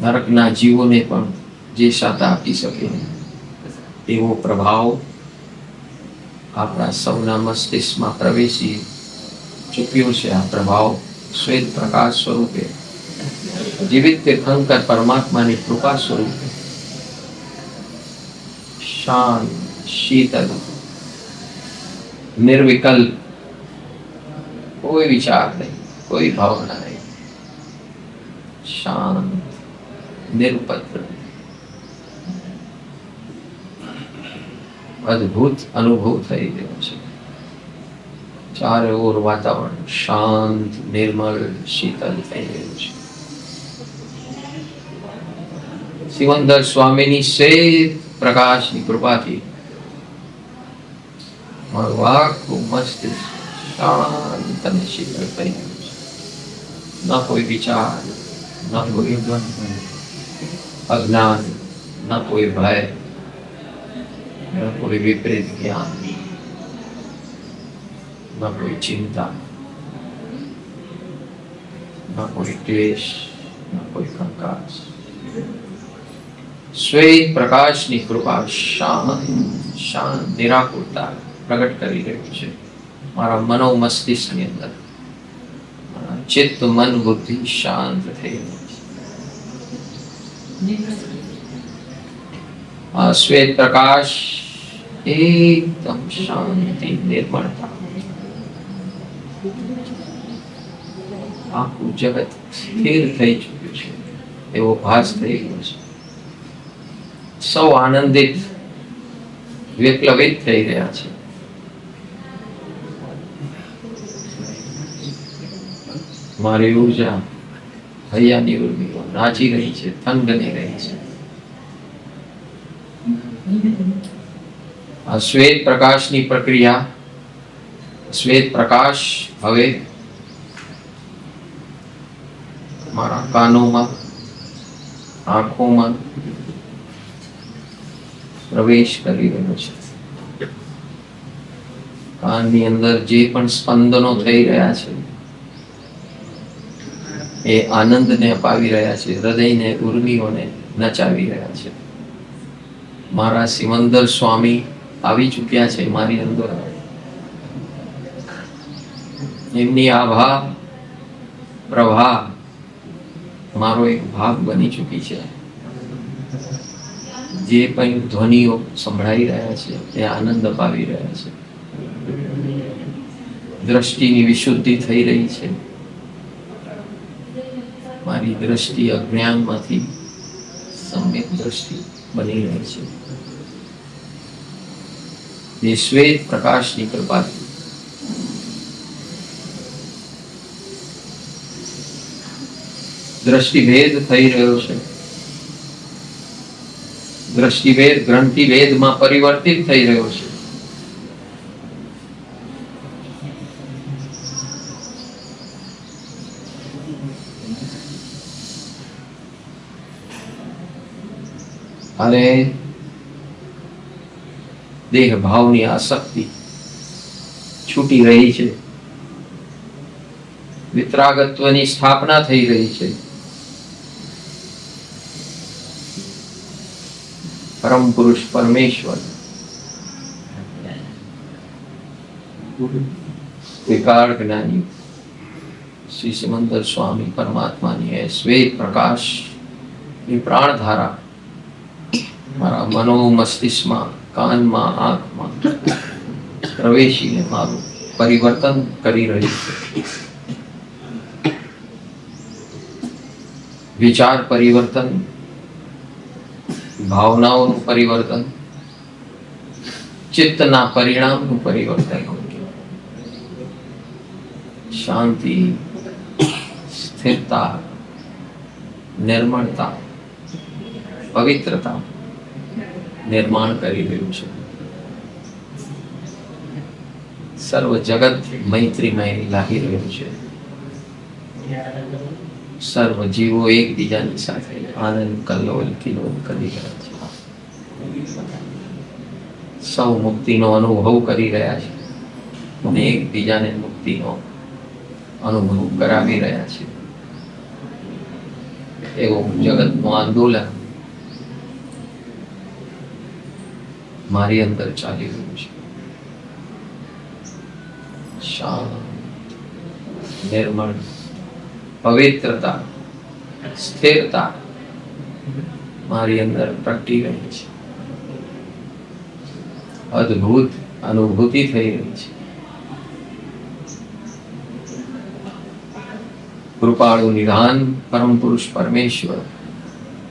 નરકના જીવોને પણ જે શાતા આપી શકે એવો પ્રભાવ આપણા સૌના મસ્તિષ્કમાં પ્રવેશી ચૂક્યો છે. આ પ્રભાવ શ્વેત પ્રકાશ સ્વરૂપે જીવિત તીર્થંકર પરમાત્માની કૃપા સ્વરૂપે શાંત, શીતલ, નિર્વિકલ્પ, કોઈ વિચાર નહીં, કોઈ ભાવના નહીં, શાંત, નિરુપદ્ર, અદ્ભુત અનુભવ થઈ રહ્યો છે. ચારે ઓર વાતાવરણ શાંત, નિર્મળ, શીતલ થઈ રહ્યું છે. સિમંદર સ્વામીની શ્વેત પ્રકાશની કૃપાથી મારું આખું મસ્તિષ્ક શાંત અને શીતળ થઈ ગયું છે. ન કોઈ વિચાર, ન કોઈ અજ્ઞાન, ન કોઈ ભય, ન કોઈ વિપરીત જ્ઞાન, ન કોઈ ચિંતા, ન કોઈ ક્લેશ, ન કોઈ કંકાસ. શ્વેત પ્રકાશની કૃપા શાંત શાંત નિરાકુરતા પ્રગટ કરી રહ્યું છે મારા મનો મસ્તિષ્કની અંદર. ચિત્ત, મન, બુદ્ધિ શાંત થઈ રહ્યું છે. આ શ્વેત પ્રકાશ એકદમ શાંતિ, નિર્મળતા, આખું જગત સ્થિર થઈ ચૂક્યું છે એવો ભાસ થઈ ગયો છે. સૌ આનંદિત, વિપ્લવિત થઈ રહ્યા છે. મારી ઉર્જા હૈયાની ઉર્મિઓ નાચી રહી છે, થનગની રહી છે. આ શ્વેત પ્રકાશની પ્રક્રિયા, શ્વેત પ્રકાશ હવે મારા કાનોમાં, આંખોમાં પ્રવેશ કરી રહ્યો છે. કાનની અંદર જે પણ સ્પંદનો થઈ રહ્યા છે એ આનંદને અપાવી રહ્યા છે, હૃદયને, ઉર્મિઓને નચાવી રહ્યા છે. મારા સિમંદર સ્વામી આવી ચૂક્યા છે મારી અંદર. એમની આભા પ્રભા મારો એક ભાગ બની ચૂકી છે. જે કંઈ ધ્વનિઓ સંભળાઈ રહ્યા છે એ આનંદ અપાવી રહ્યા છે. દ્રષ્ટિની વિશુદ્ધિ થઈ રહી છે. મારી દ્રષ્ટિ અજ્ઞાનમાંથી સમ્યક દ્રષ્ટિ બની રહી છે. એ શ્વેત પ્રકાશની કૃપાથી દ્રષ્ટિભેદ થઈ રહ્યો છે. દ્રષ્ટિભેદ ગ્રંથિભેદમાં પરિવર્તિત થઈ રહ્યો છે. અને દેહ ભાવની આસક્તિ છૂટી રહી છે. વિતરાગત્વની સ્થાપના થઈ રહી છે. પરમ પુરુષ પરમેશ્વર વિકાર જ્ઞાની શ્રી સિમંદર સ્વામી પરમાત્માની એ શ્વેત પ્રકાશ ની પ્રાણધારા મારા મનો મસ્તિષ્કમાં, કાનમાં, આંખમાં પ્રવેશીને મારું પરિવર્તન કરી રહી છે. વિચાર પરિવર્તન, ભાવનાઓનું પરિવર્તન, ચિત્તના પરિણામનું પરિવર્તન, શાંતિ, સ્થિરતા, નિર્મળતા, પવિત્રતા નિર્માણ કરી રહ્યું છે. સર્વ જગત મૈત્રીમય લાગી રહ્યું છે. સર્વ જીવો એકબીજાની સાથે આનંદ કલ્લોલ કિલોલ કરી રહ્યા છે. સૌ મુક્તિનો અનુભવ કરી રહ્યા છે અને એકબીજાને મુક્તિનો અનુભવ કરાવી રહ્યા છે. એવું જગતનું આંદોલન મારી અંદર ચાલી રહ્યું છે. શાંત, નિર્મળ, પવિત્રતા, સ્થિરતા મારી અંદર પ્રગટી રહી છે. અદ્ભુત અનુભૂતિ થઈ રહી છે. કૃપાળુ નિધાન પરમ પુરુષ પરમેશ્વર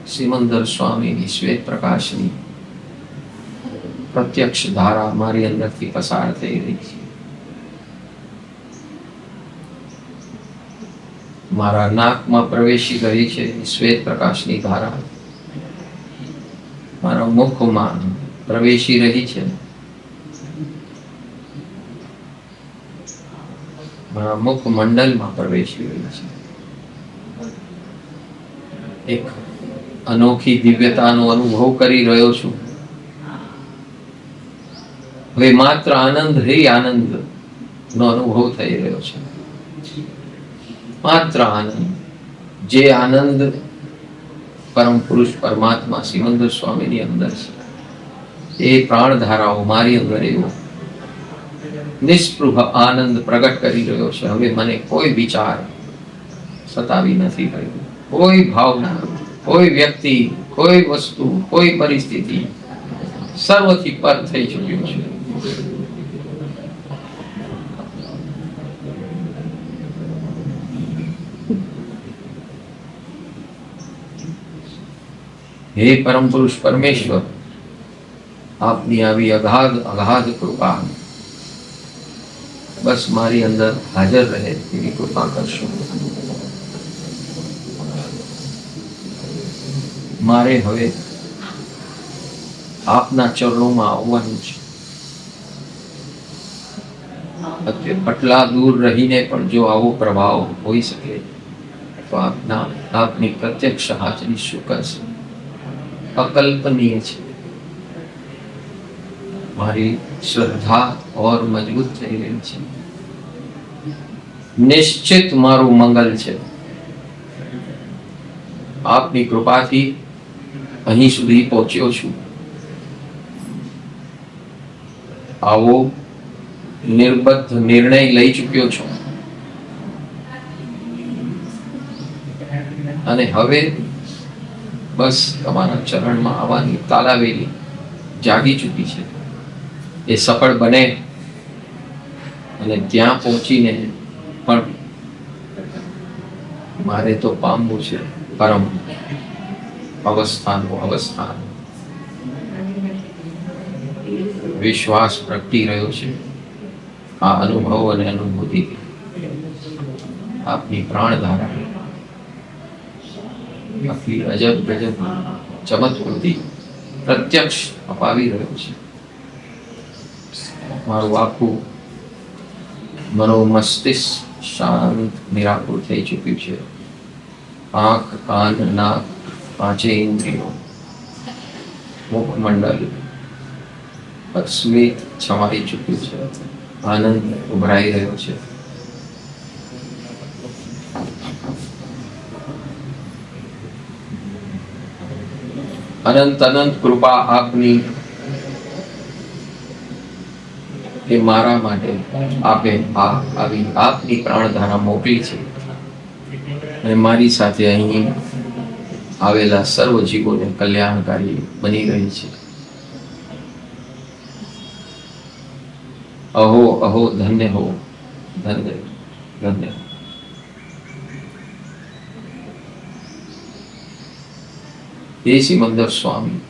સિમંદર સ્વામીની શ્વેત પ્રકાશની પ્રત્યક્ષ ધારા મારી અંદરથી પસાર થઈ રહી છે. મારા નાકમાં પ્રવેશી રહી છે શ્વેત પ્રકાશની ધારા. મારા મુખમાં પ્રવેશી રહી છે. મારા મુખ મંડલમાં પ્રવેશી રહી છે. એક અનોખી દિવ્યતાનો અનુભવ કરી રહ્યો છું. હવે માત્ર આનંદ આનંદ નો અનુભવ થઈ રહ્યો છે. માત્ર આનંદ. જે આનંદ પરમ પુરુષ પરમાત્મા સિમંદર સ્વામીની અંદર છે એ પ્રાણધારાઓ મારી અંદર એવો નિષ્પૃહ આનંદ પ્રગટ કરી રહ્યો છે. હવે મને કોઈ વિચાર સતાવી નથી રહ્યો. કોઈ ભાવના, કોઈ વ્યક્તિ, કોઈ વસ્તુ, કોઈ પરિસ્થિતિ સર્વથી પર થઈ ચૂક્યું છે. હે પરમ પુરુષ પરમેશ્વર, આપની આવી અગાધ અગાધ કૃપા બસ મારી અંદર હાજર રહે એવી કૃપા કરશો. મારે હવે આપના ચરણોમાં આવવાનું છે. આટલા દૂર રહીને પણ જો આવો પ્રભાવ હોઈ શકે તો આપની પ્રત્યક્ષ હાજરી શું કરશે, અકલ્પનીય છે. મારી શ્રદ્ધા और મજબૂત થઈ રહી છે. નિશ્ચિત મારું મંગલ છે. આપની કૃપાથી અહીં સુધી પહોંચ્યો છું. આવો નિર્બદ્ધ નિર્ણય લઈ ચૂક્યો છું અને હવે બસ તમારા ચરણમાં આવવાની તાલાવેલી જાગી ચૂકી છે. એ સફળ બને અને ત્યાં પહોંચીને પણ મારે તો પામવું છે પરમ અવસ્થાનું અવસ્થાન. વિશ્વાસ પ્રગટી રહ્યો છે આ અનુભવ અને અનુભૂતિ. આપની પ્રાણધારા આટલી અજબ ગજબ ચમત્કૃતિ પ્રત્યક્ષ અપાવી રહ્યો છે. મારું આખું મનોમસ્તિષ્ક શાંત નિરાકુર થઈ ચૂક્યું છે. આંખ, કાન, નાક, પાંચે ઇન્દ્રિયો, મુખમંડલ સ્મિત છવાઈ ચૂક્યું છે. આનંદ ઉભરાઈ રહ્યો છે. અનંત અનંત કૃપા આપની કે મારા માટે આપે આવી આપની પ્રાણધારા મોકલી છે અને મારી સાથે અહીં આવેલા સર્વ જીવોને કલ્યાણકારી બની રહી છે. અહો અહો ધન્ય હો, ધન્ય ધન્ય. હે સિમંદર સ્વામી,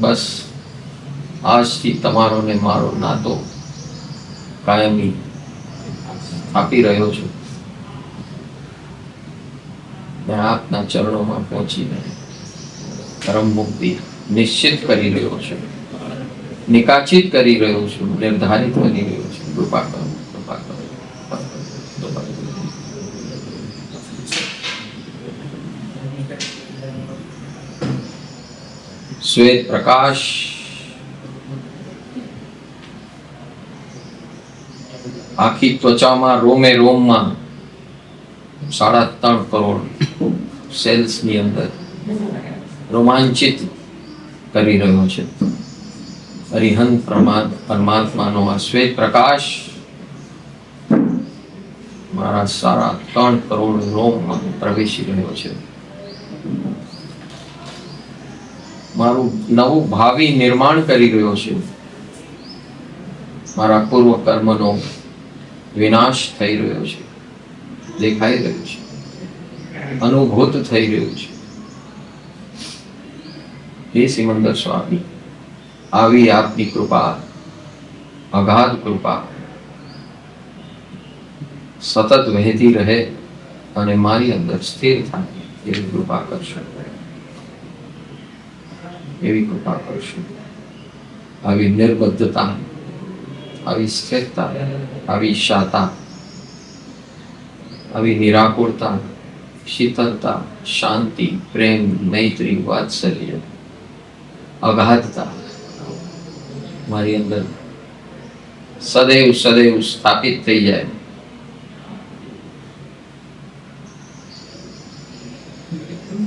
બસ આજથી તમારો ને મારો નાતો કાયમી આપી રહ્યો છું ને આપના ચરણોમાં પહોંચીને પરમ મુક્તિ નિશ્ચિત કરી રહ્યો છું, નિકાચિત કરી રહ્યો છું, નિર્ધારિત કરી રહ્યો છું. કૃપા કરો, કૃપા કરો, કૃપા કરો, કૃપા કરો. શ્વેત પ્રકાશ આખી ત્વચામાં રોમે રોમમાં 3.5 કરોડ સેલ્સ ની અંદર રોમાંચિત કરી રહ્યો છે. અરિહંત પરમાત્માનો આ શ્વેત પ્રકાશ મારા 3.5 કરોડ રોમમાં પ્રવેશી રહ્યો છે. મારું નવું ભાવિ નિર્માણ કરી રહ્યો છે. મારા પૂર્વ કર્મનો વિનાશ થઈ રહ્યો છે, દેખાઈ રહ્યું છે, અનુભૂત થઈ રહ્યું છે. હે સિમંદર સ્વામી, આવી આપની કૃપા, અગાધ કૃપા સતત વહેતી રહે અને મારી અંદર સ્થિર થાય એવી કૃપા કરશો, એવી કૃપા કરશો. આવી નિર્બદ્ધતા, આવી સ્થિરતા, આવી શાતા, આવી નિરાકુરતા, શીતળતા, શાંતિ, પ્રેમ, મૈત્રી, વાત્સલ્ય, અગાધતા મારી અંદર સદૈવ સદૈવ સ્થાપિત થઈ જાય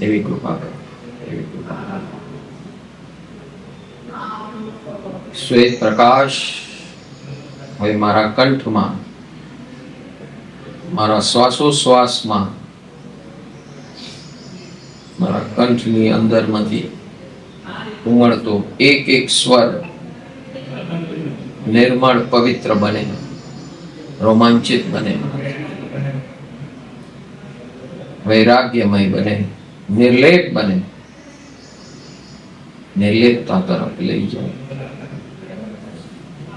એવી કૃપા કરો, એવી કૃપા કરો. શ્વેત પ્રકાશ હવે મારા કંઠમાં, મારા શ્વાસોશ્વાસમાં, મારા કંઠની અંદરમાંથી ઉમળતો એક એક સ્વર નિર્મળ પવિત્ર બને, રોમાંચિત બને, વૈરાગ્યમય બને, નિર્લેપ બને, નિર્લેપતા તરફ લઈ જાય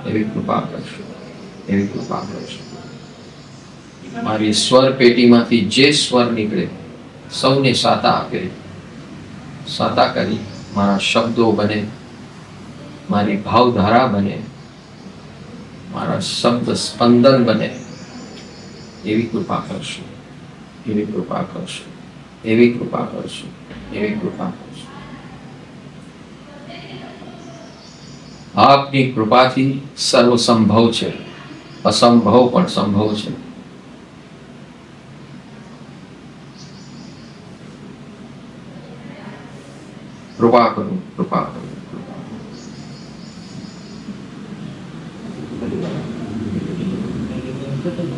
એવી કૃપા કરશો. એવી કૃપા કરશો. મારી સ્વર પેટીમાંથી જે સ્વર નીકળે સૌને સાતા આપે, સાતા કરી મારા શબ્દો બને, મારી ભાવધારા બને, મારા શબ્દ સ્પંદન બને, એવી કૃપા કરશો, એવી કૃપા કરશો, એવી કૃપા કરશો, એવી કૃપા કરશો. આપની કૃપાથી સર્વ સંભવ છે, અસંભવ પણ સંભવ છે. કૃપા કરો, કૃપા કરો, કૃપા કરો.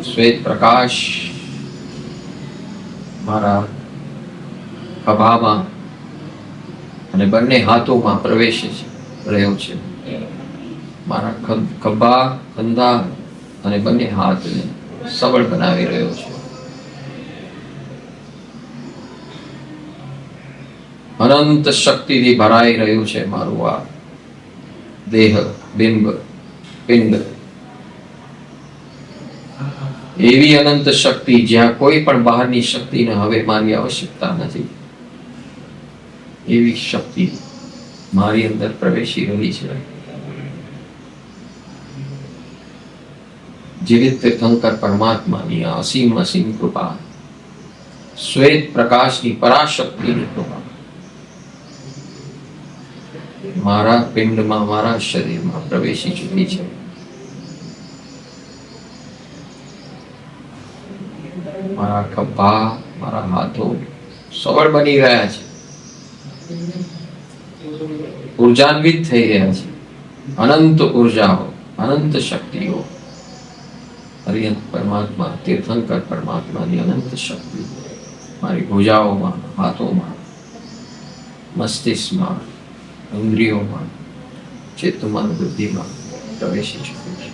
શ્વેત પ્રકાશ મારા ખભામાં અને બંને હાથોમાં પ્રવેશે છે, રહ્યો છે. મારા ખભા, કંધા અને બંને હાથને સબળ બનાવી રહ્યો છે. અનંત શક્તિથી ભરાઈ રહ્યું છે મારું આ દેહ, બિંબ, પિંડ. એવી અનંત શક્તિ જ્યાં કોઈ પણ બહારની શક્તિને હવે મારી આવશ્યકતા નથી, એવી શક્તિ મારી અંદર પ્રવેશી રહી છે. જીવિત તીર્થંકર પરમાત્માની આ અસીમ અસીમ કૃપા, શ્વેત પ્રકાશની પરાશક્તિની કૃપા મારા પિંડમાં, મારા શરીરમાં પ્રવેશી ચૂકી છે. મારા ખભા, મારા હાથો સબળ બની ગયા છે, ઉર્જાન્વિત થઈ રહ્યા છે. અનંત ઉર્જાઓ, અનંત શક્તિઓ, હરિયંત પરમાત્મા, તીર્થંકર પરમાત્માની અનંત શક્તિ મારી ભુજાઓમાં, હાથોમાં, મસ્તિષ્કમાં, ઇન્દ્રિયોમાં, ચેતમાં, બુદ્ધિમાં પ્રવેશી ચૂકી છે.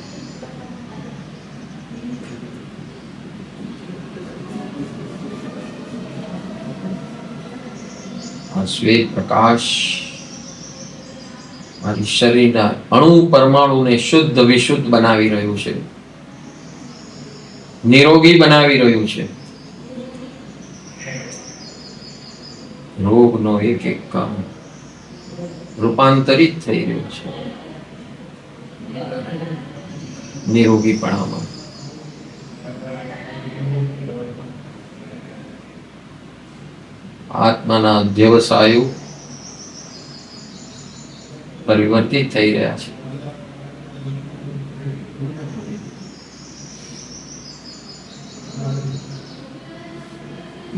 આ શ્વેત પ્રકાશ મારી શરીરના અણુ પરમાણુને શુદ્ધ વિશુદ્ધ બનાવી રહ્યું છે, નિરોગી બનાવી રહ્યું છે. રોગનો એક એક કણ રૂપાંતરિત થઈ રહ્યું છે નિરોગીપણામાં. આત્માના અધ્યવસાયો પરિવર્તિત થઈ રહ્યા છે.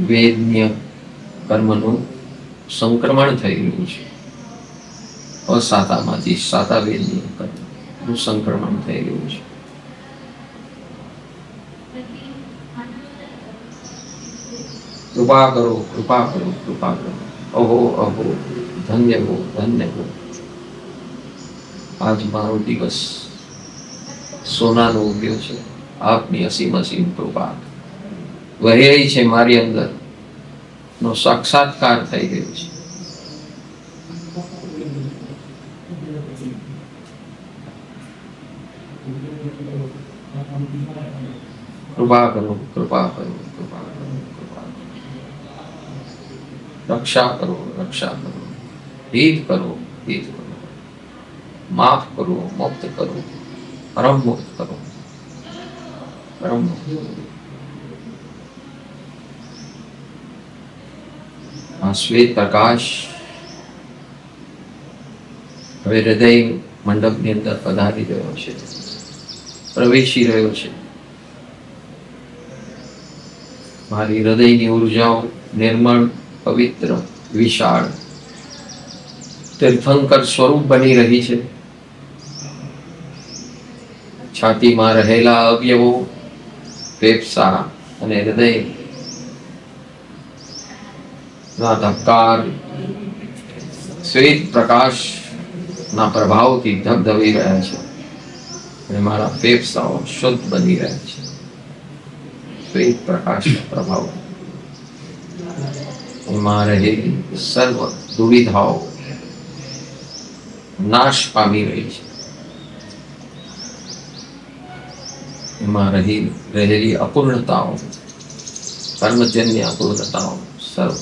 વેદન્ય કર્મનું સંક્રમણ થઈ રહ્યું છે. અસાતામાંથી સાતા વેદન્ય કર્મનું સંક્રમણ થઈ રહ્યું છે. કૃપા કરો, કૃપા કરો, કૃપા કરો. અહો અહો, ધન્ય હો, ધન્ય હો. આજ મારો દિવસ સોનાનો ઉગ્યો છે. આપની અસીમ અસીમ કૃપા વહી રહી છે મારી અંદર નો સાક્ષાત્કાર થઈ ગયો છે. કૃપા કરો, કૃપા કરો, કૃપા કરો, કૃપા કરો. રક્ષા કરો, રક્ષા કરો. હિત કરો, હિત કરો. માફ કરો, મુક્ત કરો, પરમ મુક્ત કરો, પરમ મુક્ત કરો. આ શ્વેત પ્રકાશ હવે હૃદય મંડપની અંદર પધારી રહ્યો છે, પ્રવેશી રહ્યો છે. મારી હૃદયની ઉર્જાઓ નિર્મળ, પવિત્ર, વિશાળ તીર્થંકર સ્વરૂપ બની રહી છે. છાતીમાં રહેલા અવયવો, ફેફસા અને હૃદય ના ધબકાર શ્વેત પ્રકાશ ના પ્રભાવથી ધબધબી રહ્યા છે અને મારા ફેફસાઓ શુદ્ધ બની રહ્યા છે શ્વેત પ્રકાશના પ્રભાવ. એમાં રહેલી સર્વ દુવિધાઓ નાશ પામી રહી છે. એમાં રહેલી અપૂર્ણતાઓ, કર્મજન્ય અપૂર્ણતાઓ સર્વ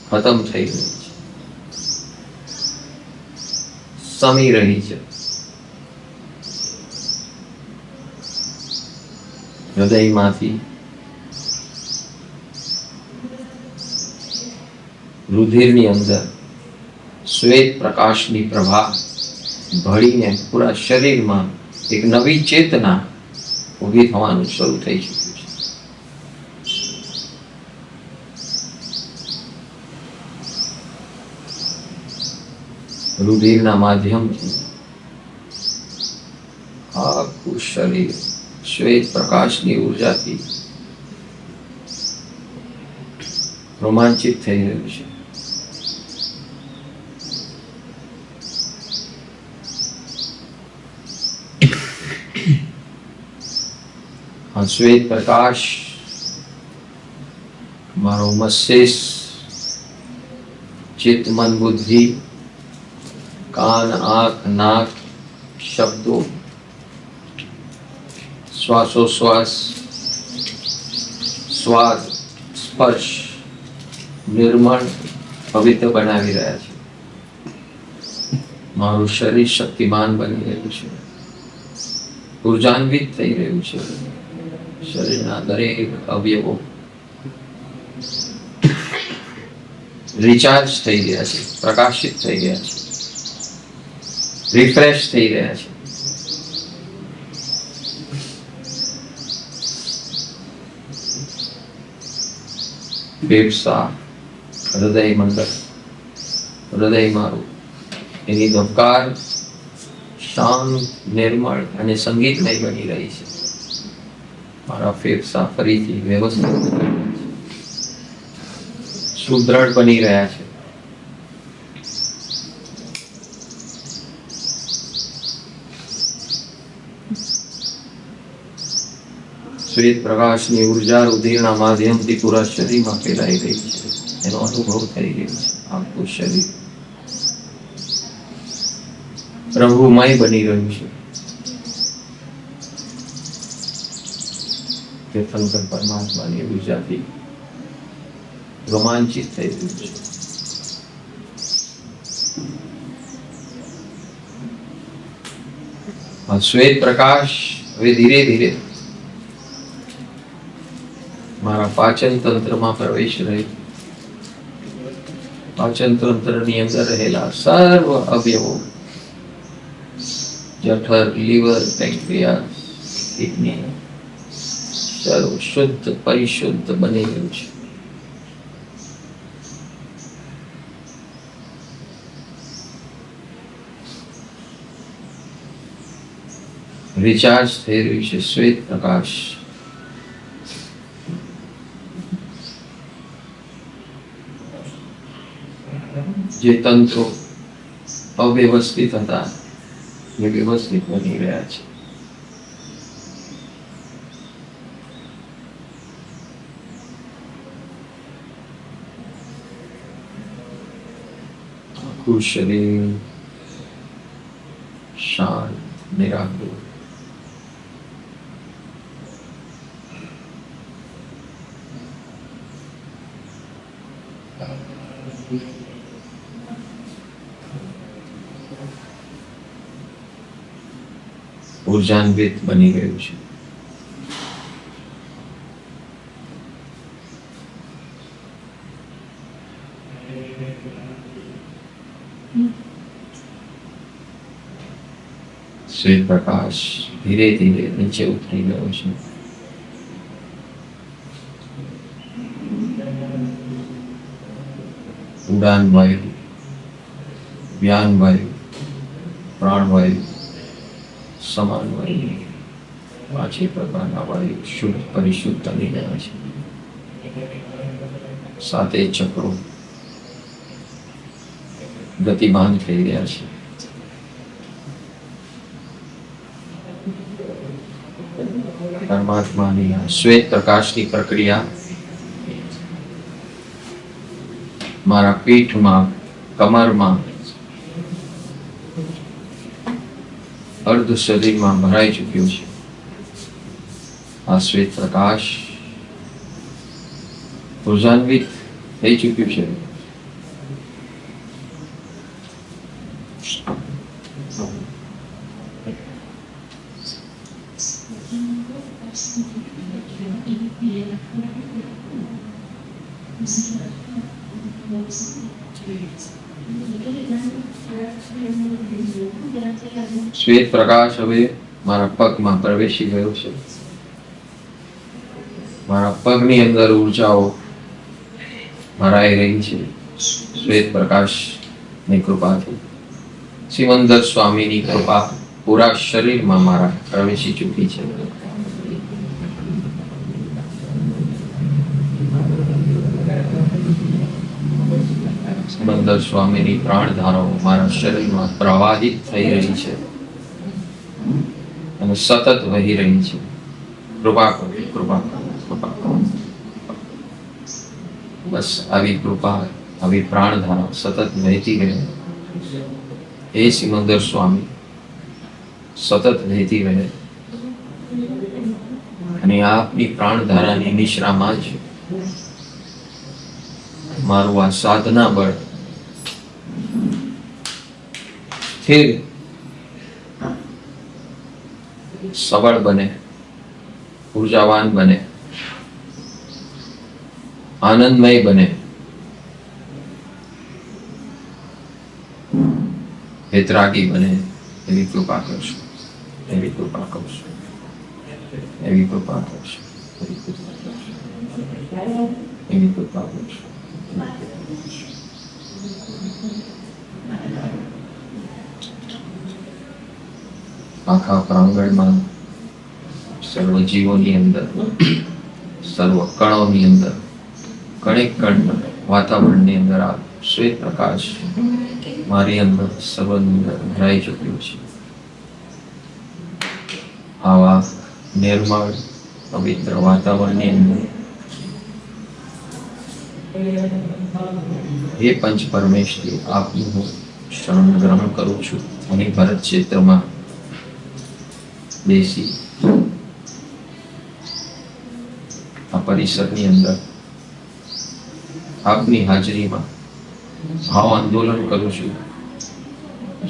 ખતમ થઈ ગઈ છે, સમી રહી છે. હૃદયમાંથી રુધિરની અંદર શ્વેત પ્રકાશની પ્રભા ભળીને પૂરા શરીરમાં એક નવી ચેતના ઊભી થવાનું શરૂ થઈ ચૂક્યું છે. રુધિરના માધ્યમથી આખું શરીર શ્વેત પ્રકાશની ઉર્જાથી રોમાંચિત થઈ રહ્યું છે. આ શ્વેત પ્રકાશ મારો મસ્તિષ્ક, ચિત્ત, મન, બુદ્ધિ, કાન, આંખ, નાક, શબ્દો, શ્વાસોશ્વાસ, સ્વાદ, સ્પર્શ નિર્મળ પવિત્ર બનાવી રહ્યા છે. મારું શરીર શક્તિમાન બની રહ્યું છે, ઉર્જાન્વિત થઈ રહ્યું છે. શરીરના દરેક અવયવો રિચાર્જ થઈ ગયા છે, પ્રકાશિત થઈ ગયા છે, રિફ્રેશ થઈ રહ્યા છે. ફેફસા, હૃદય મંડળ, હૃદય મારું, એની ધબકાર શાંત, નિર્મળ અને સંગીતમય બની રહી છે. મારા ફેફસા ફરીથી વ્યવસ્થિત બની રહ્યા છે, સુદ્રઢ બની રહ્યા છે. શ્વેત પ્રકાશની ઉર્જા રુધિરના માધ્યમથી પૂરા શરીરમાં ફેલાઈ રહી છે. એનો અનુભવ થઈ રહ્યો છે. આખું શરીર પ્રભુમય બની રહ્યું છે. તીર્થંકર પરમાત્માની ઉર્જાથી રોમાંચિત થઈ રહ્યું છે. આ શ્વેત પ્રકાશ હવે ધીરે ધીરે મારા પાચન તંત્રમાં પ્રવેશ રહ્યો. પાચન તંત્રની અંદર રહેલા સર્વ અવયવો, જઠર, લીવર, પેન્ક્રિયાસ, કિડની, સર્વ શુદ્ધ પરિશુદ્ધ બની ગયું છે. રિચાર્જ થઈ રહ્યું છે શ્વેત પ્રકાશ. જે તંત્રો અવ્યવસ્થિત હતા એ વ્યવસ્થિત બની રહ્યા છે. આખું શરીર શાંત, નિરાકુર. ઉર્જાન્વિત બની ગયું છે. શ્વેત પ્રકાશ ધીરે ધીરે નીચે ઉતરી ગયો છે. ઉડાન વાયુ, વ્યાન વાયુ, પ્રાણ વાયુ, સમાન વાયુ, પાંચે પ્રકારના વાયુ શુદ્ધ પરિશુદ્ધ બની ગયા છે. સાતે ચક્રો ગતિમાન થઈ રહ્યા છે. પરમાત્માની આ શ્વેત પ્રકાશની પ્રક્રિયા મારા પીઠમાં, કમરમાં, અર્ધ શરીરમાં ભરાઈ ચૂક્યું છે. આ શ્વેત પ્રકાશ ઉર્જાન્વિત થઈ ચૂક્યું છે. શ્વેત પ્રકાશ હવે મારા પગમાં પ્રવેશી ગયો છે. મારા પગની અંદર ઉર્જાઓ ભરાઈ રહી છે શ્વેત પ્રકાશની કૃપાથી. સિમંદર સ્વામીની કૃપા પૂરા શરીરમાં મારા પ્રવેશી ચૂકી છે. સિમંદર સ્વામીની પ્રાણધારાઓ મારા શરીરમાં પ્રવાહિત થઈ રહી છે અને સતત વહી રહી છે. કૃપા કરો, કૃપા કરો, કૃપા કરો. બસ આવી કૃપા, આવી પ્રાણધારા સતત વહેતી રહે. હે સિમંદર સ્વામી, સતત વહેતી રહે અને આપની પ્રાણધારાની નિશ્રામાં જ મારું આ સાધના બળ સ્થિર, સબળ બને, ઉર્જાવાન બને, આનંદમય બને, હેતરાગી બને એવી કૃપા કરશો, એવી કૃપા કરશો, એવી કૃપા કરશો, એવી કૃપા કરશો, એવી કૃપા કરશો. આખા પ્રાંગણમાં સર્વ જીવોની અંદર, સર્વ કણોની અંદર, કણે કણ વાતાવરણની અંદર આ શ્વેત પ્રકાશ મારી અંદર સર્વની અંદર ભરાઈ ચૂક્યો છે. આવા નિર્મળ પવિત્ર વાતાવરણની અંદર હે પંચ પરમેશ્વરી, આપનું હું શરણ ગ્રહણ કરું છું. અને ભરત ક્ષેત્રમાં બેસી આ પરિસરની અંદર આપની હાજરીમાં ભાવ આંદોલન કરું છું,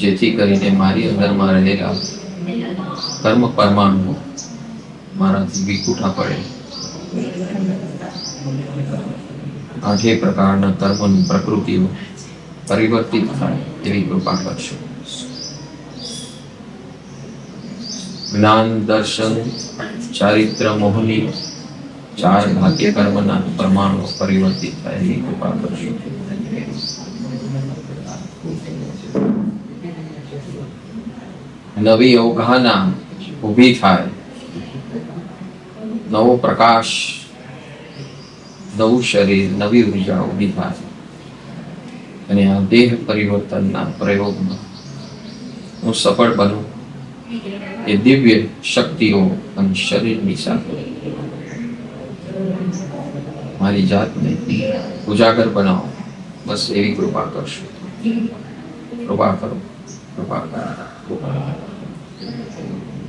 જેથી કરીને મારી અંદરમાં રહેલા કર્મ પરમાણુ મારાથી વિખૂટા પડે. આઠે પ્રકારના કર્મની પ્રકૃતિઓ પરિવર્તિત થાય એવી કૃપા કરશો. જ્ઞાન, દર્શન, ચારિત્ર, મોહની ચાર ભાગ્ય કર્મના પરમાણુ પરિવર્તિત થાય એવી કૃપા કરશો. નવી અવગાહના ઊભી થાય, નવો પ્રકાશ, નવું શરીર, નવી ઉર્જા ઊભી થાય અને આ દેહ પરિવર્તનના પ્રયોગમાં હું સફળ બનું એ દિવ્ય શક્તિઓ અને શરીરની સાથે મારી જાતને ઉજાગર બનાવો. બસ એવી કૃપા કરશો. કૃપા કરો, કૃપા કરો, કૃપા કરો.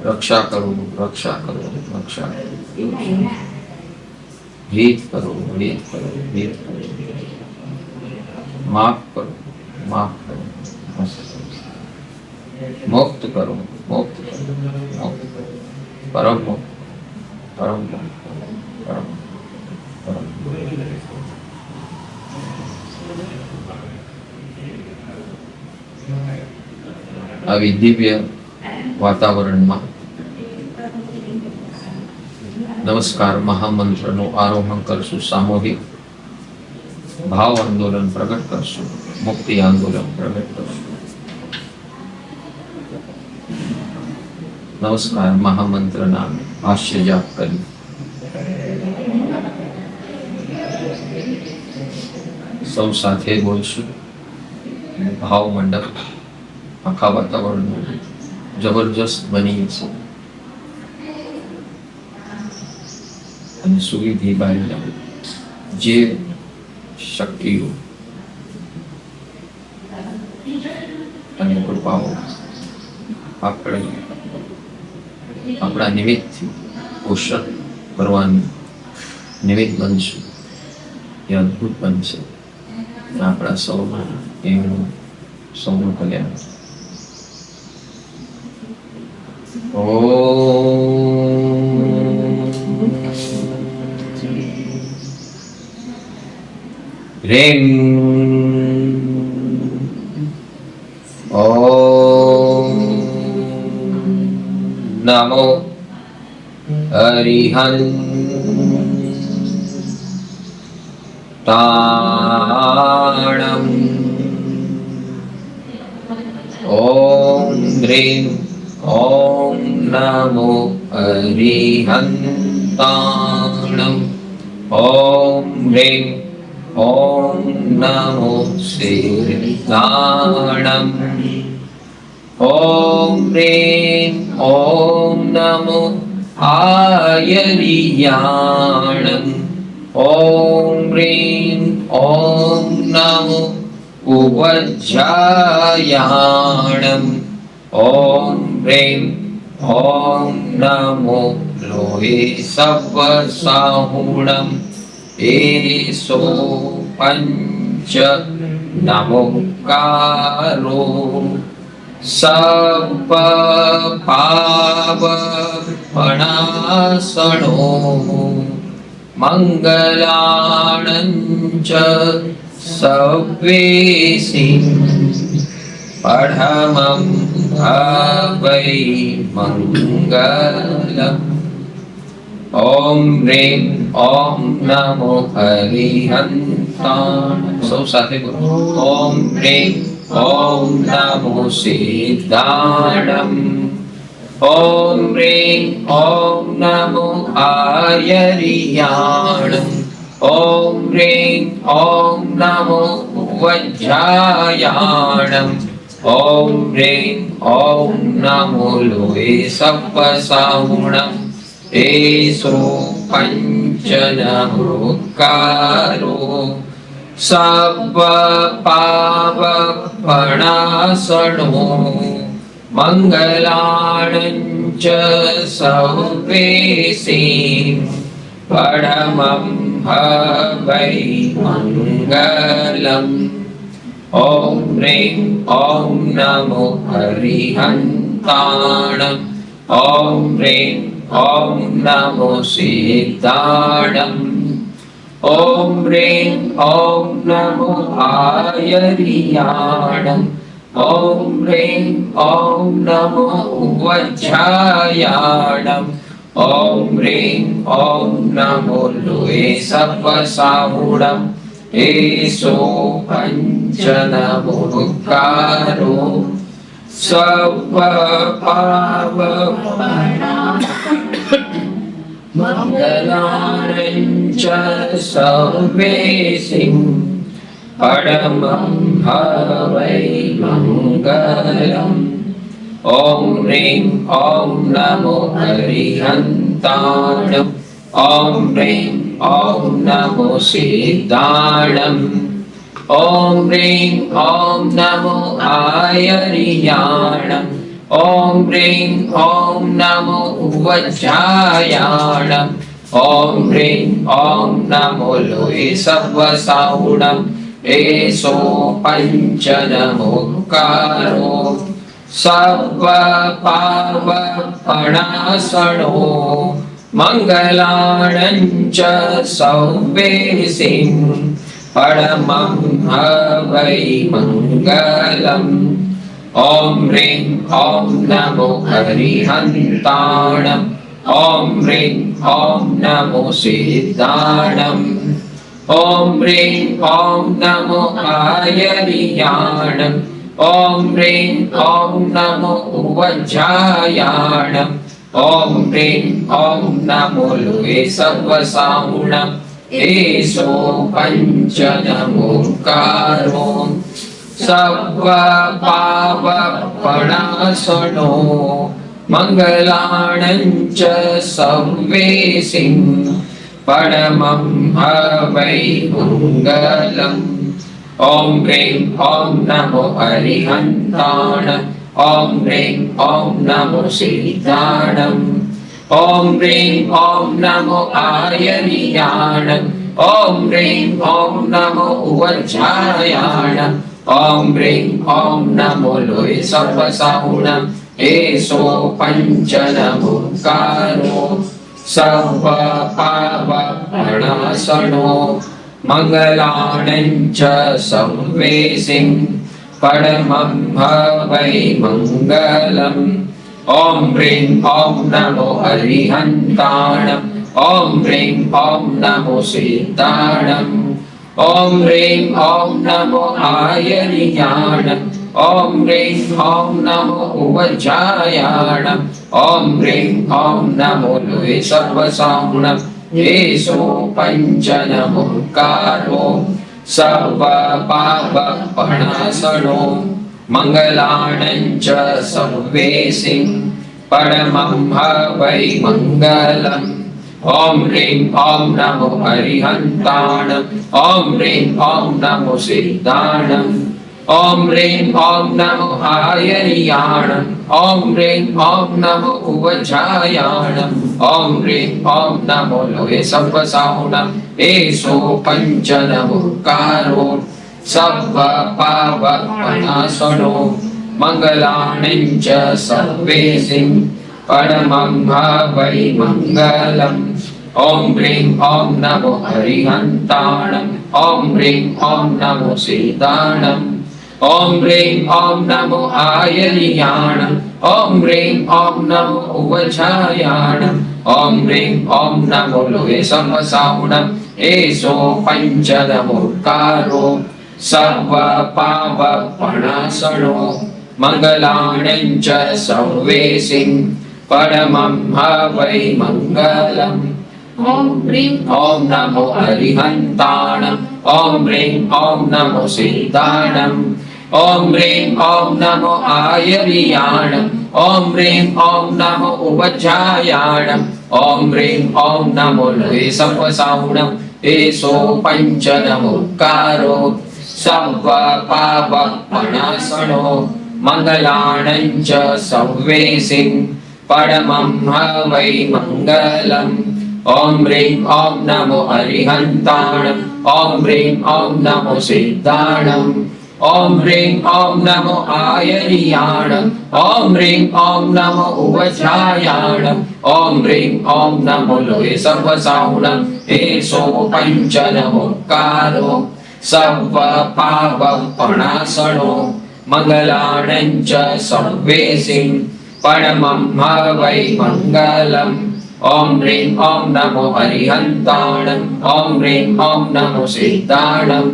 રક્ષા કરો, રક્ષા કરો, રક્ષા કરો. હિત કરો, હિત કરો, હિત કરો. માફ કરો, માફ કરો, માફ કરો. મુક્ત કરો, મુક્ત કરો, મુક્ત કરો. પરમ મુક્ત, પરમ મુક્ત, પરમ પરમ. આવી દિવ્ય વાતાવરણમાં નમસ્કાર મહામંત્રનું આરોહણ કરશું. સામૂહિક ભાવ આંદોલન પ્રગટ કરશું, મુક્તિ આંદોલન પ્રગટ કરશું. નમસ્કાર મહામંત્રના ભાષ્ય જાપ કરી સૌ સાથે બોલશું. ભાવ મંડપ આખા વાતાવરણ જબરજસ્ત બની છે અને સુવિધિ બાઈ જે શક્તિઓ અને કૃપાઓ આપણે આપણા નિમિત્તથી પોષણ કરવાનું નિમિત્ત બનશું એ અદ્ભુત બનશે. આપણા સૌનું એમનું સૌનું કલ્યાણ. રેમ ઓમ નમો અરિહંતાણમ. ઓમ રેમ ઓમ નમો અરિહંતાણમ. ઓમ રેમ ઓમ નમો સિદ્ધાણમ. ઓમ રેમ ઓમ નમો આયરિયાણમ. ઓમ રેમ ઓમ નમો ઉપજ્જાયાણમ. ઓમ રેમ ઓમ નમો લોહે સવસાહુણમ. એસો પંચ નમોકારો સબ પાપ પણાસણો મંગલાણંચ સવેસી પડમં ભવૈ મંગલમ. ઓમ રેમ ઓમ નમો હરિહંતાણ. સૌ સાથે બોલો. ઓમ રેમ ઓમ નમો સિદ્ધાણમ. ઓમ રેમ ઓમ નમો આયરિયાણમ. ઓમ રેમ ઓમ નમો વજ્જાયાણમ. ઓમ રેમ ઓમ નમો લોહે સવસાહુણમ. એસો પંચ નમોકારો સબ પાપ પણાસણો મંગલાણંચ સવેસી પડમં ભવૈ મંગલમ. ઓમ રેમ ઓમ નમો હરિહંતાણમ. ઓમ રેમ ઓમ નમો સિદ્ધાણમ. ઓમ રેમ ઓમ નમો આયરિયાણમ. ઓમ રેમ ઓમ નમો ઉપજ્જાયાણમ. ઓમ રેમ ઓમ નમો લોહે સવસાહુણમ. એસો પંચ નમોકારો સબ પાપ મંગલાણંચ સવેસી પડમં ભવૈ મંગલમ. ઓમ રેમ ઓમ નમો હરિહંતાણમ. ઓમ રેમ ઓમ નમો સિદ્ધાણમ. ઓમ રેમ ઓમ નમો આયરિયાણમ. ઓમ રેમ ઓમ નમો ઉપજ્જાયાણમ. ઓમ રેમ ઓમ નમો લોહે સવસાહુણમ. એસો પંચ નમોકારો સબ પાપ પણાસણો મંગલાણંચ સવેસી પડમં ભવૈ મંગલમ. ઓમ રેમ ઓમ નમો હરિહંતાણમ. ઓમ રેમ ઓમ નમો સિદ્ધાણમ. ઓમ રેમ ઓમ નમો આયરિયાણમ. ઓમ રેમ ઓમ નમો ઉપજ્જાયાણમ. ઓમ રેમ ઓમ નમો લોહે સવસાહુણમ. એસો પંચ નમોકારો સબ પાપ પણાસણો મંગલાણંચ સવેસી પડમં ભવૈ મંગલમ. ઓમ રેમ ઓમ નમો હરિહંતાણ. ॐ ह्रीं ॐ नमो सिद्धाणम् ॐ ह्रीं ॐ नमो आयर्याणम् ॐ ह्रीं ॐ नमो उवज्रायाणम् ॐ ह्रीं ॐ नमो लोय सर्वसाहुणम् एषो पञ्चनमुक्कारो सर्वपापप्रणाशनो मङ्गलाणं च संवेसिं परमं भवै मङ्गलम् ॐ ह्रीं ॐ नमो अरिहन्ताणम् ॐ ह्रीं ॐ नमो सिद्धाणम् ॐ ह्रीं ॐ नमो आयर्याणम् ॐ ह्रीं ॐ नमो उवज्रायाणम् ॐ ह्रीं ॐ नमो लोय सर्वसाहुणम् एषो पञ्चनमुक्कारो सर्वपापप्रणाशनो मङ्गलाणं च संवेसिं परमं भवै मङ्गलम् ॐ ह्रीं ॐ नमो अरिहन्ताणम् ॐ ह्रीं ॐ नमो सिद्धाणम् ॐ ह्रीं ॐ नमो आयर्याणम् ॐ ह्रीं ॐ नमो उवज्रायाणम् ॐ ह्रीं ॐ नमो लोय सर्वसाहुणम् एषो पञ्चनमुक्कारो सर्वपापप्रणाशनो मङ्गलाणं च संवेसिं परमं भवै मङ्गलम् ॐ ह्रीं ॐ नमो अरिहन्ताणम् ॐ ह्रीं ॐ नमो सिद्धाणम् ॐ ह्रीं ॐ नमो आयर्याणम् ॐ ह्रीं ॐ नमो उवज्रायाणम् ॐ ह्रीं ॐ नमो लोय सर्वसाहुणम् एषो पञ्चनमुक्कारो सर्वपापप्रणाशनो मङ्गलाणं च संवेसिं परमं भवै मङ्गलम् ॐ ह्रीं ॐ नमो अरिहन्ताणम् ॐ ह्रीं ॐ नमो सिद्धाणम् ॐ ह्रीं ॐ नमो आयर्याणम् ॐ ह्रीं ॐ नमो उवज्रायाणम् ॐ ह्रीं ॐ नमो लोय सर्वसाहुणम् एषो पञ्चनमुक्कारो सर्वपापप्रणाशनो मङ्गलाणं च संवेसिं परमं भवै मङ्गलम् ॐ ह्रीं ॐ नमो अरिहन्ताणम् ॐ ह्रीं ॐ नमो सिद्धाणम् ॐ ह्रीं ॐ नमो आयर्याणम् ॐ ह्रीं ॐ नमो उवज्रायाणम् ॐ ह्रीं ॐ नमो लोय सर्वसाहुणम् एषो पञ्चनमुक्कारो सर्वपापप्रणाशनो मङ्गलाणं च संवेसिं परमं भवै मङ्गलम् ॐ ह्रीं ॐ नमो अरिहन्ताणम् ॐ ह्रीं ॐ नमो सिद्धाणम्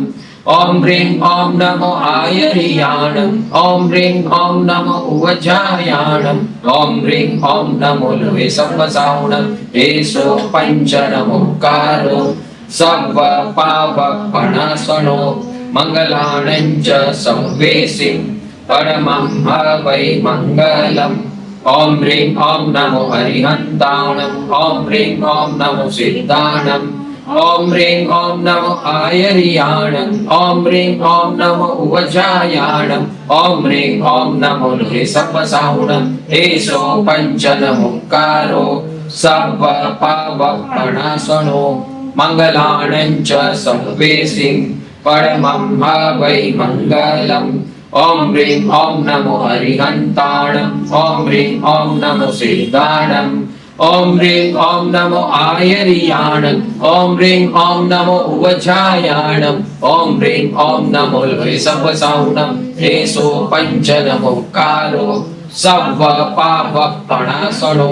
ॐ ह्रीं ॐ नमो आयर्याणम् ॐ ह्रीं ॐ नमो उवज्रायाणम् ॐ ह्रीं ॐ नमो लोय सर्वसाहुणम् एषो पञ्चनमुक्कारो सर्वपापप्रणाशनो मङ्गलाणं च संवेसिं परमं भवै मङ्गलम् ॐ ह्रीं ॐ नमो अरिहन्ताणम् ॐ ह्रीं ॐ नमो सिद्धाणम् ॐ ह्रीं ॐ नमो आयर्याणम् ॐ ह्रीं ॐ नमो उवज्रायाणम् ॐ ह्रीं ॐ नमो लोय सर्वसाहुणम् एषो पञ्चनमुक्कारो सर्वपापप्रणाशनो मङ्गलाणं च संवेसिं परमं भवै मङ्गलम् ॐ ह्रीं ॐ नमो अरिहन्ताणम् ॐ ह्रीं ॐ नमो सिद्धाणम् ॐ ह्रीं ॐ नमो आयर्याणम् ॐ ह्रीं ॐ नमो उवज्रायाणम् ॐ ह्रीं ॐ नमो लोय सर्वसाहुणम् एषो पञ्चनमुक्कारो सर्वपापप्रणाशनो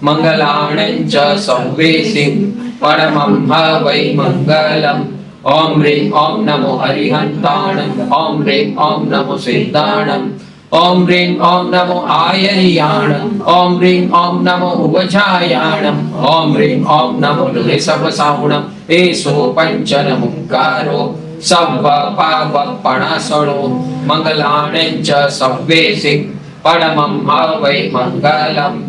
मङ्गलाणं च संवेसिं परमं भवै मङ्गलम् ॐ ह्रीं ॐ नमो अरिहन्ताणम् ॐ ह्रीं ॐ नमो सिद्धाणम् ॐ ह्रीं ॐ नमो आयर्याणम् ॐ ह्रीं ॐ नमो उवज्रायाणम् ॐ ह्रीं ॐ नमो लोय सर्वसाहुणम् एषो पञ्चनमुक्कारो सर्वपापप्रणाशनो मङ्गलाणं च संवेसिं परमं भवै मङ्गलम्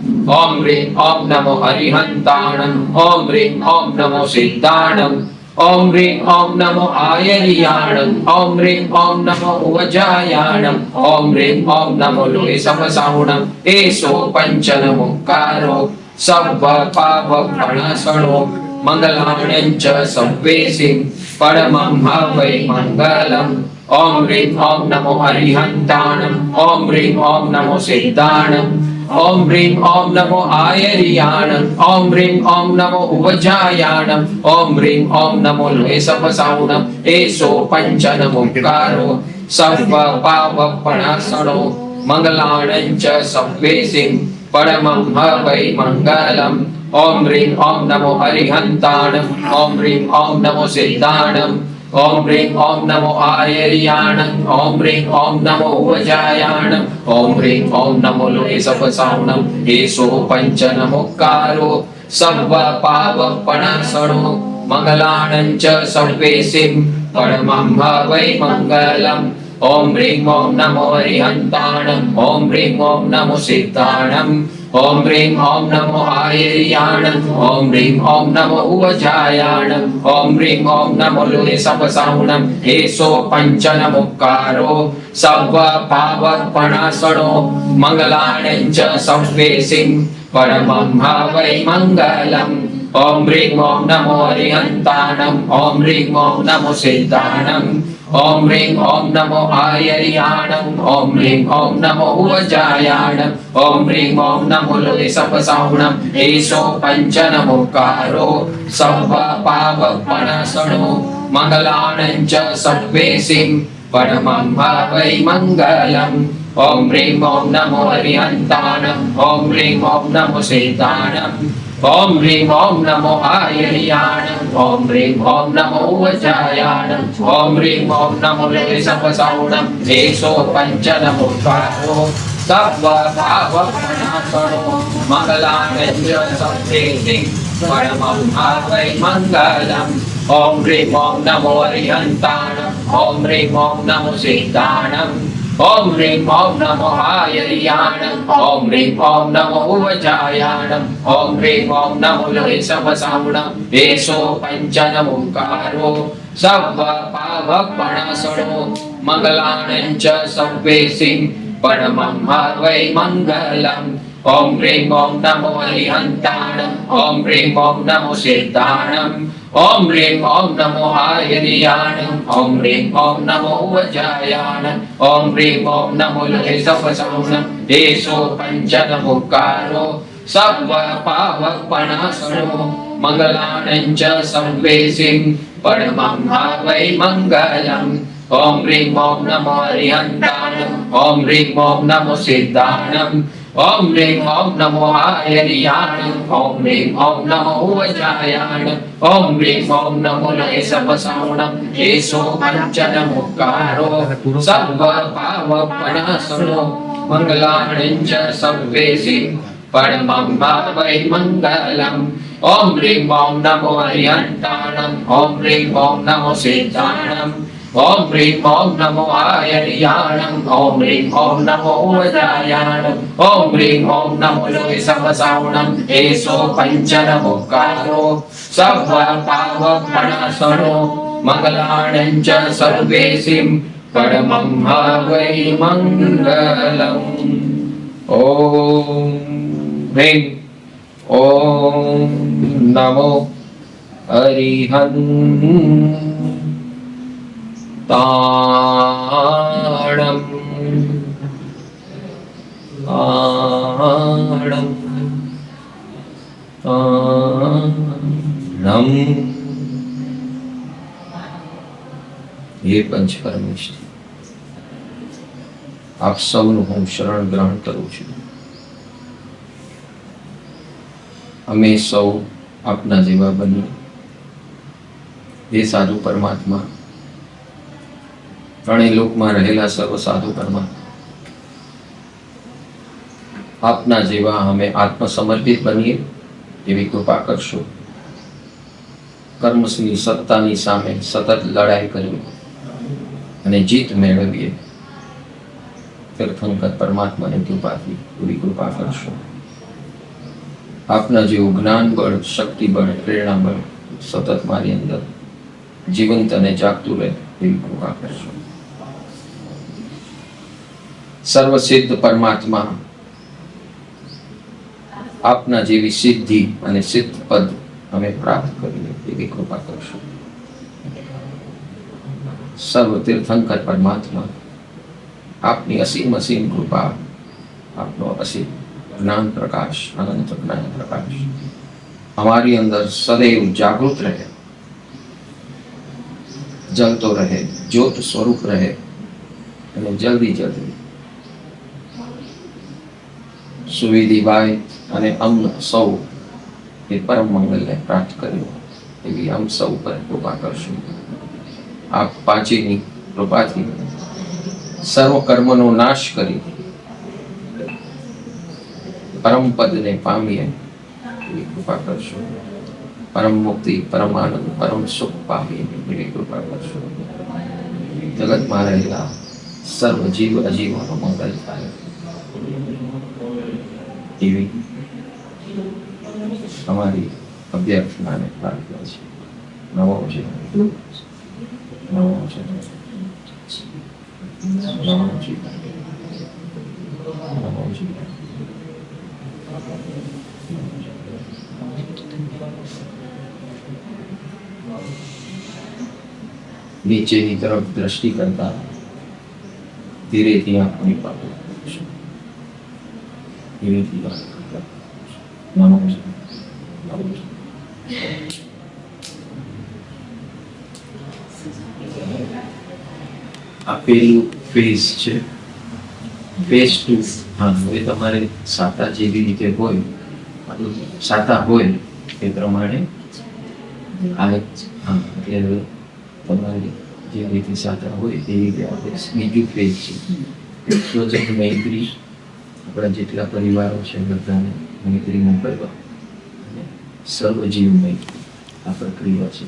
ॐ ह्रीं ॐ नमो अरिहन्ताणम् ॐ ह्रीं ॐ नमो सिद्धाणम् ઓમ રીમ ઓમ નમો આયર્યાણમ ઓમ રીમ ઓમ નમો ઉવજાયાણમ ઓમ રીમ ઓમ નમો લોહે સમસાવણમ એસો પંચનમુકારો સર્વ પાપ પ્રણાસણો મંગલાણં ચ સવ્વેસિં પરમં હવૈ મંગલમ ઓમ રીમ ઓમ નમો અરિહંતાણમ ઓમ રીમ ઓમ નમો સિદ્ધાણમ ઓમ રીમ ઓમ નમો આયર્યાણમ ઓમ રીમ ઓમ નમો ઉવજાયાણમ ઓમ રીમ ઓમ નમો લોહે સમસાવણમ એસો પંચનમુકારો સર્વ પાપ પ્રણાસણો મંગલાણં ચ સવ્વેસિં પરમં હવૈ મંગલમ ઓમ રીમ ઓમ નમો અરિહંતાણમ ઓમ રીમ ઓમ નમો સિદ્ધાણમ ઓમ રીમ ઓમ નમો આયર્યાણમ ઓમ રીમ ઓમ નમો ઉવજાયાણમ ઓમ રીમ ઓમ નમો લોહે સમસાવણમ એસો પંચનમુકારો સર્વ પાપ પ્રણાસણો મંગલાણં ચ સવ્વેસિં પરમં હવૈ મંગલમ ઓમ રીમ ઓમ નમો અરિહંતાણમ ઓમ રીમ ઓમ નમો સિદ્ધાણમ ઓમ રીમ ઓમ નમો આયર્યાણમ ઓમ રીમ ઓમ નમો ઉવજાયાણમ ઓમ રીમ ઓમ નમો લોહે સમસાવણમ એસો પંચનમુકારો સર્વ પાપ પ્રણાસણો મંગલાણં ચ સવ્વેસિં પરમં હવૈ મંગલમ ઓમ રીમ ઓમ નમો અરિહંતાણમ ઓમ રીમ ઓમ નમો સિદ્ધાણમ ઓમ રીમ ઓમ નમો આયર્યાણમ ઓમ રીમ ઓમ નમો ઉવજાયાણમ ઓમ રીમ ઓમ નમો લોહે સમસાવણમ એસો પંચનમુકારો સર્વ પાપ પ્રણાસણો મંગલાણં ચ સવ્વેસિં પરમં હવૈ મંગલમ ઓમ રીમ ઓમ નમો અરિહંતાણમ ઓમ રીમ ઓમ નમો સિદ્ધાણમ ઓમ રીમ ઓમ નમો આયર્યાણમ ઓમ રીમ ઓમ નમો ઉવજાયાણમ ઓમ રીમ ઓમ નમો લોહે સમસાવણમ એસો પંચનમુકારો સર્વ પાપ પ્રણાસણો મંગલાણં ચ સવ્વેસિં પરમં હવૈ મંગલમ ઓમ રીમ ઓમ નમો અરિહંતાણમ ઓમ રીમ ઓમ નમો સિદ્ધાણમ ઓમ રીમ ઓમ નમો આયર્યાણમ ઓમ રીમ ઓમ નમો ઉવજાયાણમ ઓમ રીમ ઓમ નમો લોહે સમસાવણમ એસો પંચનમુકારો સર્વ પાપ પ્રણાસણો મંગલાણં ચ સવ્વેસિં પરમં હવૈ મંગલમ ઓમ રીમ ઓમ નમો અરિહંતાણમ ઓમ રીમ ઓમ નમો સિદ્ધાણમ ઓમ રીમ ઓમ નમો આયર્યાણમ ઓમ રીમ ઓમ નમો ઉવજાયાણમ ઓમ રીમ ઓમ નમો લોહે સમસાવણમ એસો પંચનમુકારો સર્વ પાપ પ્રણાસણો મંગલાણં ચ સવ્વેસિં પરમં હવૈ મંગલમ ઓમ રીમ ઓમ નમો અરિહંતાણમ ઓમ રીમ ઓમ નમો સિદ્ધાણમ ઓમ રીમ ઓમ નમો આયર્યાણમ ઓમ રીમ ઓમ નમો ઉવજાયાણમ ઓમ રીમ ઓમ નમો લોહે સમસાવણમ એસો પંચનમુકારો સર્વ પાપ પ્રણાસણો મંગલાણં ચ સવ્વેસિં પરમં હવૈ મંગલમ ઓમ રીમ ઓમ નમો અરિહંતાણમ ઓમ રીમ ઓમ નમો સિદ્ધાણમ ઓમ રીમ ઓમ નમો આયર્યાણમ ઓમ રીમ ઓમ નમો ઉવજાયાણમ ઓમ રીમ ઓમ નમો લોહે સમસાવણમ એસો પંચનમુકારો સર્વ પાપ પ્રણાસણો મંગલાણં ચ સવ્વેસિં પરમં હવૈ મંગલમ ઓમ રીમ ઓમ નમો અરિહંતાણમ હે પંચ પરમેશ્વર, આપ સૌનું હું શરણ ગ્રહણ કરું છું. અમે સૌ આપના જેવા બની એ સાધુ પરમાત્મા, ત્રણેય લોકમાં રહેલા સર્વ સાધુ પરમાત્મા, આપના જેવા અમે આત્મસમર્પિત બનીએ એવી કૃપા કરશો. કર્મની સત્તાની સામે સતત લડાઈ કરવી અને જીત મેળવીએ તીર્થંકર પરમાત્માની કૃપાથી પૂરી કૃપા કરશો. આપના જેવું જ્ઞાન બળ, શક્તિ બળ, પ્રેરણા બળ સતત મારી અંદર જીવંત અને જાગતું રહે એવી કૃપા કરશો. સર્વસિદ્ધ પરમાત્મા આપના જેવી સિદ્ધિ અને સિદ્ધ પદ અમે પ્રાપ્ત કરીએ એવી કૃપા કરશો. સર્વ તીર્થંકર પરમાત્મા આપની અસીમ અસીમ કૃપા, આપનો અસીમ જ્ઞાન પ્રકાશ, અનંત જ્ઞાન પ્રકાશ हमारी अंदर सदैव जागृत रहे, जलतो रहे, ज्योत स्वरूप रहे અને જલ્દી જલ્દી સુવિધિ બાઈ અને અમ સૌ એ પરમ મંગલને પ્રાપ્ત કર્યો એવી આમ સૌ પર કૃપા કરશું. આપ પાંચેની કૃપાથી સર્વ કર્મનો નાશ કરી પરમ પદને પામીએ એવી કૃપા કરશો. પરમ મુક્તિ, પરમ આનંદ, પરમ સુખ પામીએ એવી કૃપા કરશો. જગતમાં રહેલા સર્વ જીવ અજીવોનો મંગલ થાય એવી અમારી અભ્યર્થનાને પ્રાર્થના છે. નમો છે, નમો છે, નમો છે, નમો છે. નીચેની તરફ દ્રષ્ટિ કરતા ધીરેથી આંખની પાપો એવી વાત કરતા નમો છે, નમો છે. આ પેલું ફેઝ છે. ફેઝ 2. હા, હવે તમારે સાતા જેવી રીતે હોય, સાતા હોય એ પ્રમાણે આ હા એટલે તમારી જે રીતે સાતા હોય એ રીતે આપણે બીજું ફેઝ છે. સ્વજન મૈત્રી, આપણા જેટલા પરિવારો છે બધાને મૈત્રી મોકલવા અને સર્વજીવ મૈત્રી આ પ્રક્રિયા છે.